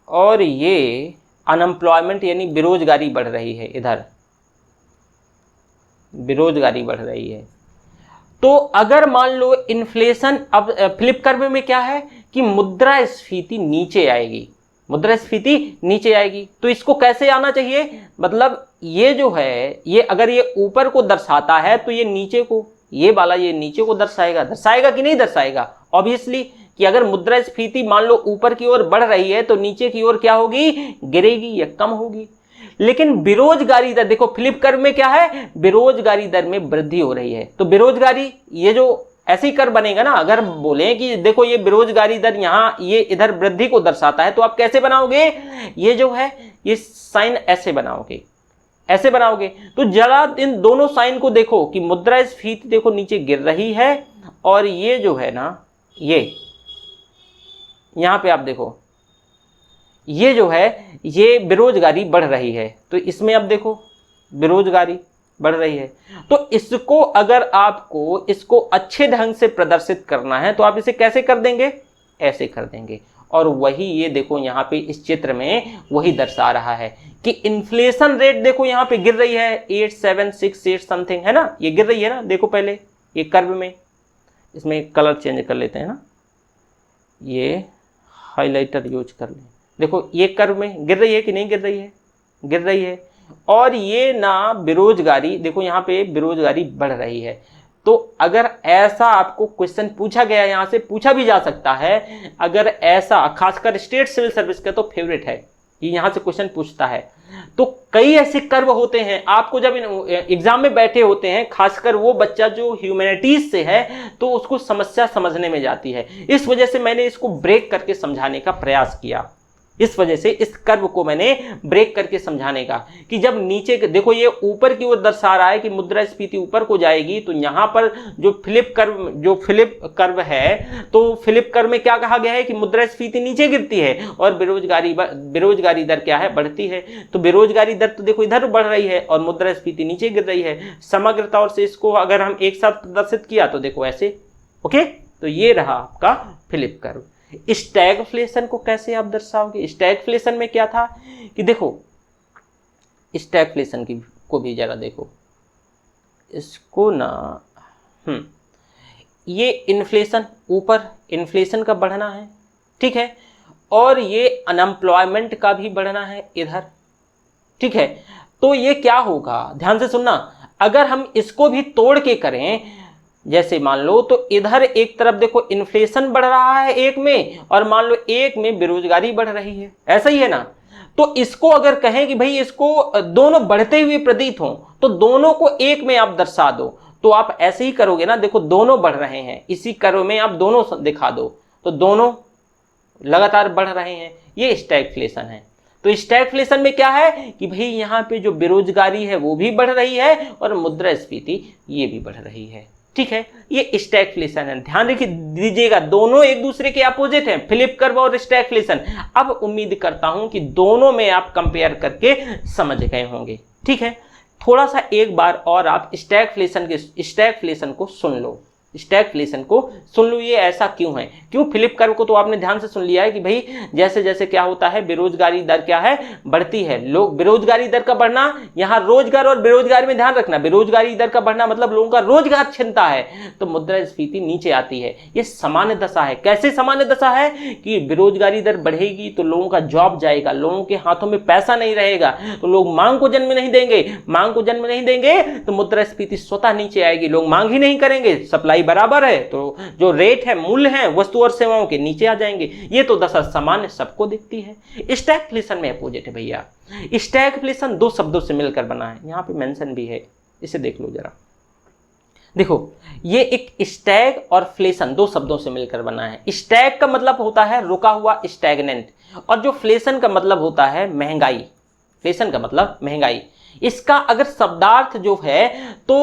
और ये अनएम्प्लॉयमेंट यानी बेरोजगारी बढ़ रही है, इधर बेरोजगारी बढ़ रही है। तो अगर मान लो इन्फ्लेशन, अब फ्लिप कर्व में क्या है कि मुद्रास्फीति नीचे आएगी, मुद्रास्फीति नीचे आएगी, तो इसको कैसे आना चाहिए, मतलब ये जो है, ये अगर ये ऊपर को दर्शाता है तो ये नीचे को, ये वाला ये नीचे को दर्शाएगा, दर्शाएगा कि नहीं दर्शाएगा, ऑब्वियसली कि अगर मुद्रास्फीति मान लो ऊपर की ओर बढ़ रही है तो नीचे की ओर क्या होगी, गिरेगी या कम होगी। लेकिन बेरोजगारी दर देखो फ्लिप कर्व में क्या है, बेरोजगारी दर में वृद्धि हो रही है, तो बेरोजगारी ये जो ऐसी कर बनेगा ना, अगर बोले कि देखो ये बेरोजगारी दर यहां ये इधर वृद्धि को दर्शाता है, तो आप कैसे बनाओगे, ये जो है ये साइन ऐसे बनाओगे, ऐसे बनाओगे। तो जरा इन दोनों साइन को देखो कि मुद्रास्फीति देखो नीचे गिर रही है, और ये जो है ना, ये यहां पे आप देखो ये जो है ये बेरोजगारी बढ़ रही है, तो इसमें अब देखो बेरोजगारी बढ़ रही है। तो इसको अगर आपको इसको अच्छे ढंग से प्रदर्शित करना है तो आप इसे कैसे कर देंगे, ऐसे कर देंगे। और वही ये देखो यहाँ पे इस चित्र में वही दर्शा रहा है कि इन्फ्लेशन रेट देखो यहाँ पे गिर रही है 8768 समथिंग, है ना, ये गिर रही है ना। देखो पहले ये कर्व में, इसमें कलर चेंज कर लेते हैं ना, ये हाइलाइटर यूज कर लें। देखो ये कर्व में गिर रही है कि नहीं गिर रही है, गिर रही है। और ये ना बेरोजगारी देखो यहाँ पे बेरोजगारी बढ़ रही है। तो अगर ऐसा आपको क्वेश्चन पूछा गया, यहाँ से पूछा भी जा सकता है, अगर ऐसा, खासकर स्टेट सिविल सर्विस का तो फेवरेट है, ये यहां से क्वेश्चन पूछता है। तो कई ऐसे कर्व होते हैं, आपको जब एग्जाम में बैठे होते हैं, खासकर वो बच्चा जो ह्यूमैनिटीज से है तो उसको समस्या समझने में जाती है। इस वजह से मैंने इसको ब्रेक करके समझाने का प्रयास किया, इस वजह से इस कर्व को मैंने ब्रेक करके समझाने का, कि जब नीचे देखो ये ऊपर की ओर दर्शा रहा है कि मुद्रास्फीति ऊपर को जाएगी, तो यहां पर जो फिलिप कर्व है, तो फिलिप कर्व में क्या कहा गया है कि मुद्रास्फीति नीचे गिरती है और बेरोजगारी दर क्या है, बढ़ती है। तो बेरोजगारी दर तो देखो इधर बढ़ रही है और मुद्रास्फीति नीचे गिर रही है। समग्र तौर से इसको अगर हम एक साथ प्रदर्शित किया तो देखो ऐसे, ओके। तो ये रहा आपका फिलिप कर्व। स्टैगफ्लेशन को कैसे आप दर्शाओगे? स्टैगफ्लेशन में क्या था कि देखो, स्टैगफ्लेशन को भी जरा देखो, इसको ना ये इन्फ्लेशन, ऊपर इन्फ्लेशन का बढ़ना है, ठीक है, और ये अनएम्प्लॉयमेंट का भी बढ़ना है इधर, ठीक है। तो ये क्या होगा, ध्यान से सुनना, अगर हम इसको भी तोड़ के करें, जैसे मान लो तो इधर एक तरफ देखो इन्फ्लेशन बढ़ रहा है एक में, और मान लो एक में बेरोजगारी बढ़ रही है, ऐसा ही है ना। तो इसको अगर कहें कि भाई इसको दोनों बढ़ते हुए प्रतीत हों, तो दोनों को एक में आप दर्शा दो, तो आप ऐसे ही करोगे ना, देखो दोनों बढ़ रहे हैं, इसी कर्व में आप दोनों दिखा दो, तो दोनों लगातार बढ़ रहे हैं, ये स्टैगफ्लेशन है। तो स्टैगफ्लेशन में क्या है कि भाई यहाँ पे जो बेरोजगारी है वो भी बढ़ रही है और मुद्रास्फीति ये भी बढ़ रही है, ठीक है। ये स्टैगफ्लेशन है, ध्यान रखिए दीजिएगा, दोनों एक दूसरे के अपोजिट हैं, फिलिप कर्व और स्टैगफ्लेशन। अब उम्मीद करता हूं कि दोनों में आप कंपेयर करके समझ गए होंगे, ठीक है। थोड़ा सा एक बार और आप स्टैगफ्लेशन को सुन लो, स्टैगफ्लेशन को सुन लो, ये ऐसा क्यों है, क्यों फिलिप कर्व को तो आपने ध्यान से सुन लिया है कि भाई जैसे जैसे क्या होता है, बेरोजगारी दर क्या है, बढ़ती है। लोग बेरोजगारी दर का बढ़ना, यहां रोजगार और बेरोजगारी में ध्यान रखना, बेरोजगारी दर का बढ़ना मतलब लोगों का रोजगार छिनता है, तो मुद्रास्फीति नीचे आती है। ये सामान्य दशा है। कैसे सामान्य दशा है कि बेरोजगारी दर बढ़ेगी तो लोगों का जॉब जाएगा, लोगों के हाथों में पैसा नहीं रहेगा, तो लोग मांग को जन्म नहीं देंगे, मांग को जन्म नहीं देंगे तो मुद्रास्फीति स्वतः नीचे आएगी। लोग मांग ही नहीं करेंगे, सप्लाई बराबर है, तो जो रेट है, मूल्य है वस्तु और सेवाओं के, नीचे आ जाएंगे। ये तो दशा सामान्य सबको दिखती है। स्टैगफ्लेशन में अपोजिट है भैया। स्टैगफ्लेशन दो शब्दों से मिलकर बना है, यहां पे मेंशन भी है, इसे देख लो जरा। देखो ये एक स्टैग और फ्लेशन दो शब्दों से मिलकर बना है। स्टैग का मतलब होता है रुका हुआ, स्टैगनेंट, और जो फ्लेशन का मतलब होता है महंगाई। फ्लेशन का मतलब महंगाई। इसका अगर शब्दार्थ जो है तो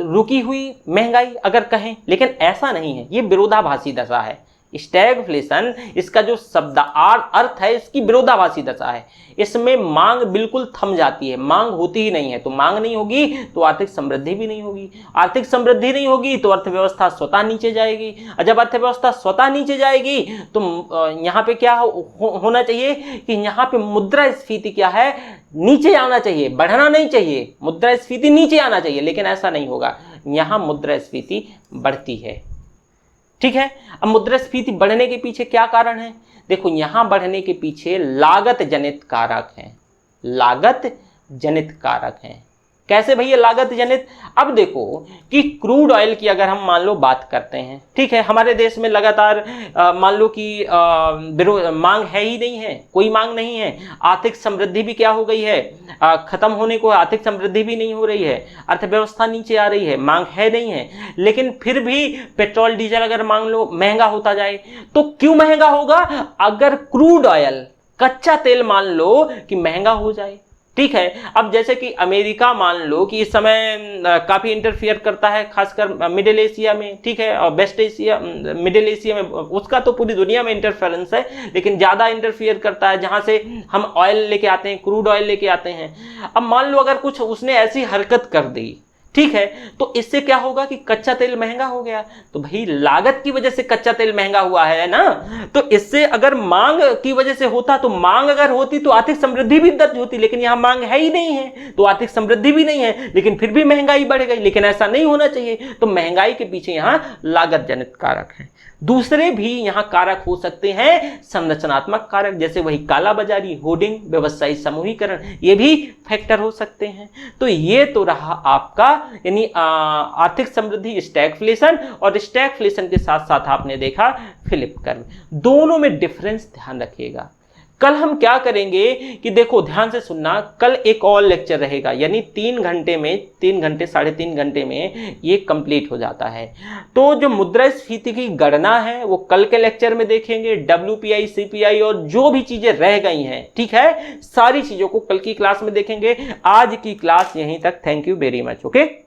रुकी हुई महंगाई अगर कहें, लेकिन ऐसा नहीं है, ये विरोधाभासी दशा है। स्टैगफ्लेशन इसका जो शब्द अर्थ है, इसकी विरोधाभासी दशा है। इसमें मांग बिल्कुल थम जाती है, मांग होती ही नहीं है। तो मांग नहीं होगी तो आर्थिक समृद्धि भी नहीं होगी, आर्थिक समृद्धि नहीं होगी तो अर्थव्यवस्था स्वतः नीचे जाएगी, और जब अर्थव्यवस्था स्वतः नीचे जाएगी तो यहाँ पे क्या होना चाहिए कि यहाँ पे मुद्रास्फीति क्या है, नीचे आना चाहिए, बढ़ना नहीं चाहिए, मुद्रास्फीति नीचे आना चाहिए, लेकिन ऐसा नहीं होगा। यहाँ मुद्रास्फीति बढ़ती है, ठीक है। अब मुद्रास्फीति बढ़ने के पीछे क्या कारण है? देखो यहां बढ़ने के पीछे लागत जनित कारक हैं, लागत जनित कारक हैं। कैसे भैया लागत जनित? अब देखो कि क्रूड ऑयल की अगर हम मान लो बात करते हैं, ठीक है, हमारे देश में लगातार मान लो कि मांग है ही नहीं है, कोई मांग नहीं है, आर्थिक समृद्धि भी क्या हो गई है, खत्म होने को, आर्थिक समृद्धि भी नहीं हो रही है, अर्थव्यवस्था नीचे आ रही है, मांग है नहीं है, लेकिन फिर भी पेट्रोल डीजल अगर मान लो महंगा होता जाए, तो क्यों महंगा होगा? अगर क्रूड ऑयल, कच्चा तेल मान लो कि महंगा हो जाए, ठीक है। अब जैसे कि अमेरिका मान लो कि इस समय काफी इंटरफियर करता है, खासकर मिडिल एशिया में, ठीक है, और वेस्ट एशिया, मिडिल एशिया में उसका तो पूरी दुनिया में इंटरफेरेंस है, लेकिन ज्यादा इंटरफियर करता है जहां से हम ऑयल लेके आते हैं, क्रूड ऑयल लेके आते हैं। अब मान लो अगर कुछ उसने ऐसी हरकत कर दी, ठीक है, तो इससे क्या होगा कि कच्चा तेल महंगा हो गया, तो भाई लागत की वजह से कच्चा तेल महंगा हुआ है ना। तो इससे अगर मांग की वजह से होता, तो मांग अगर होती तो आर्थिक समृद्धि भी दर्ज होती, लेकिन यहां मांग है ही नहीं है, तो आर्थिक समृद्धि भी नहीं है, लेकिन फिर भी महंगाई बढ़ गई, लेकिन ऐसा नहीं होना चाहिए। तो महंगाई के पीछे यहां लागत जनित कारक है। दूसरे भी यहां कारक हो सकते हैं संरचनात्मक कारक, जैसे वही कालाबाजारी, होर्डिंग, व्यवसायी समूहीकरण, ये भी फैक्टर हो सकते हैं। तो ये तो रहा आपका यानी आर्थिक समृद्धि, स्टैगफ्लेशन, और स्टैगफ्लेशन के साथ साथ आपने देखा फिलिप कर्व। दोनों में डिफरेंस ध्यान रखिएगा। कल हम क्या करेंगे कि देखो ध्यान से सुनना, कल एक और लेक्चर रहेगा, यानी 3 घंटे में, 3 घंटे 3.5 घंटे में ये कंप्लीट हो जाता है। तो जो मुद्रास्फीति की गणना है वो कल के लेक्चर में देखेंगे, WPI, CPI और जो भी चीजें रह गई हैं, ठीक है, सारी चीजों को कल की क्लास में देखेंगे। आज की क्लास यहीं तक। Thank you very much. Okay.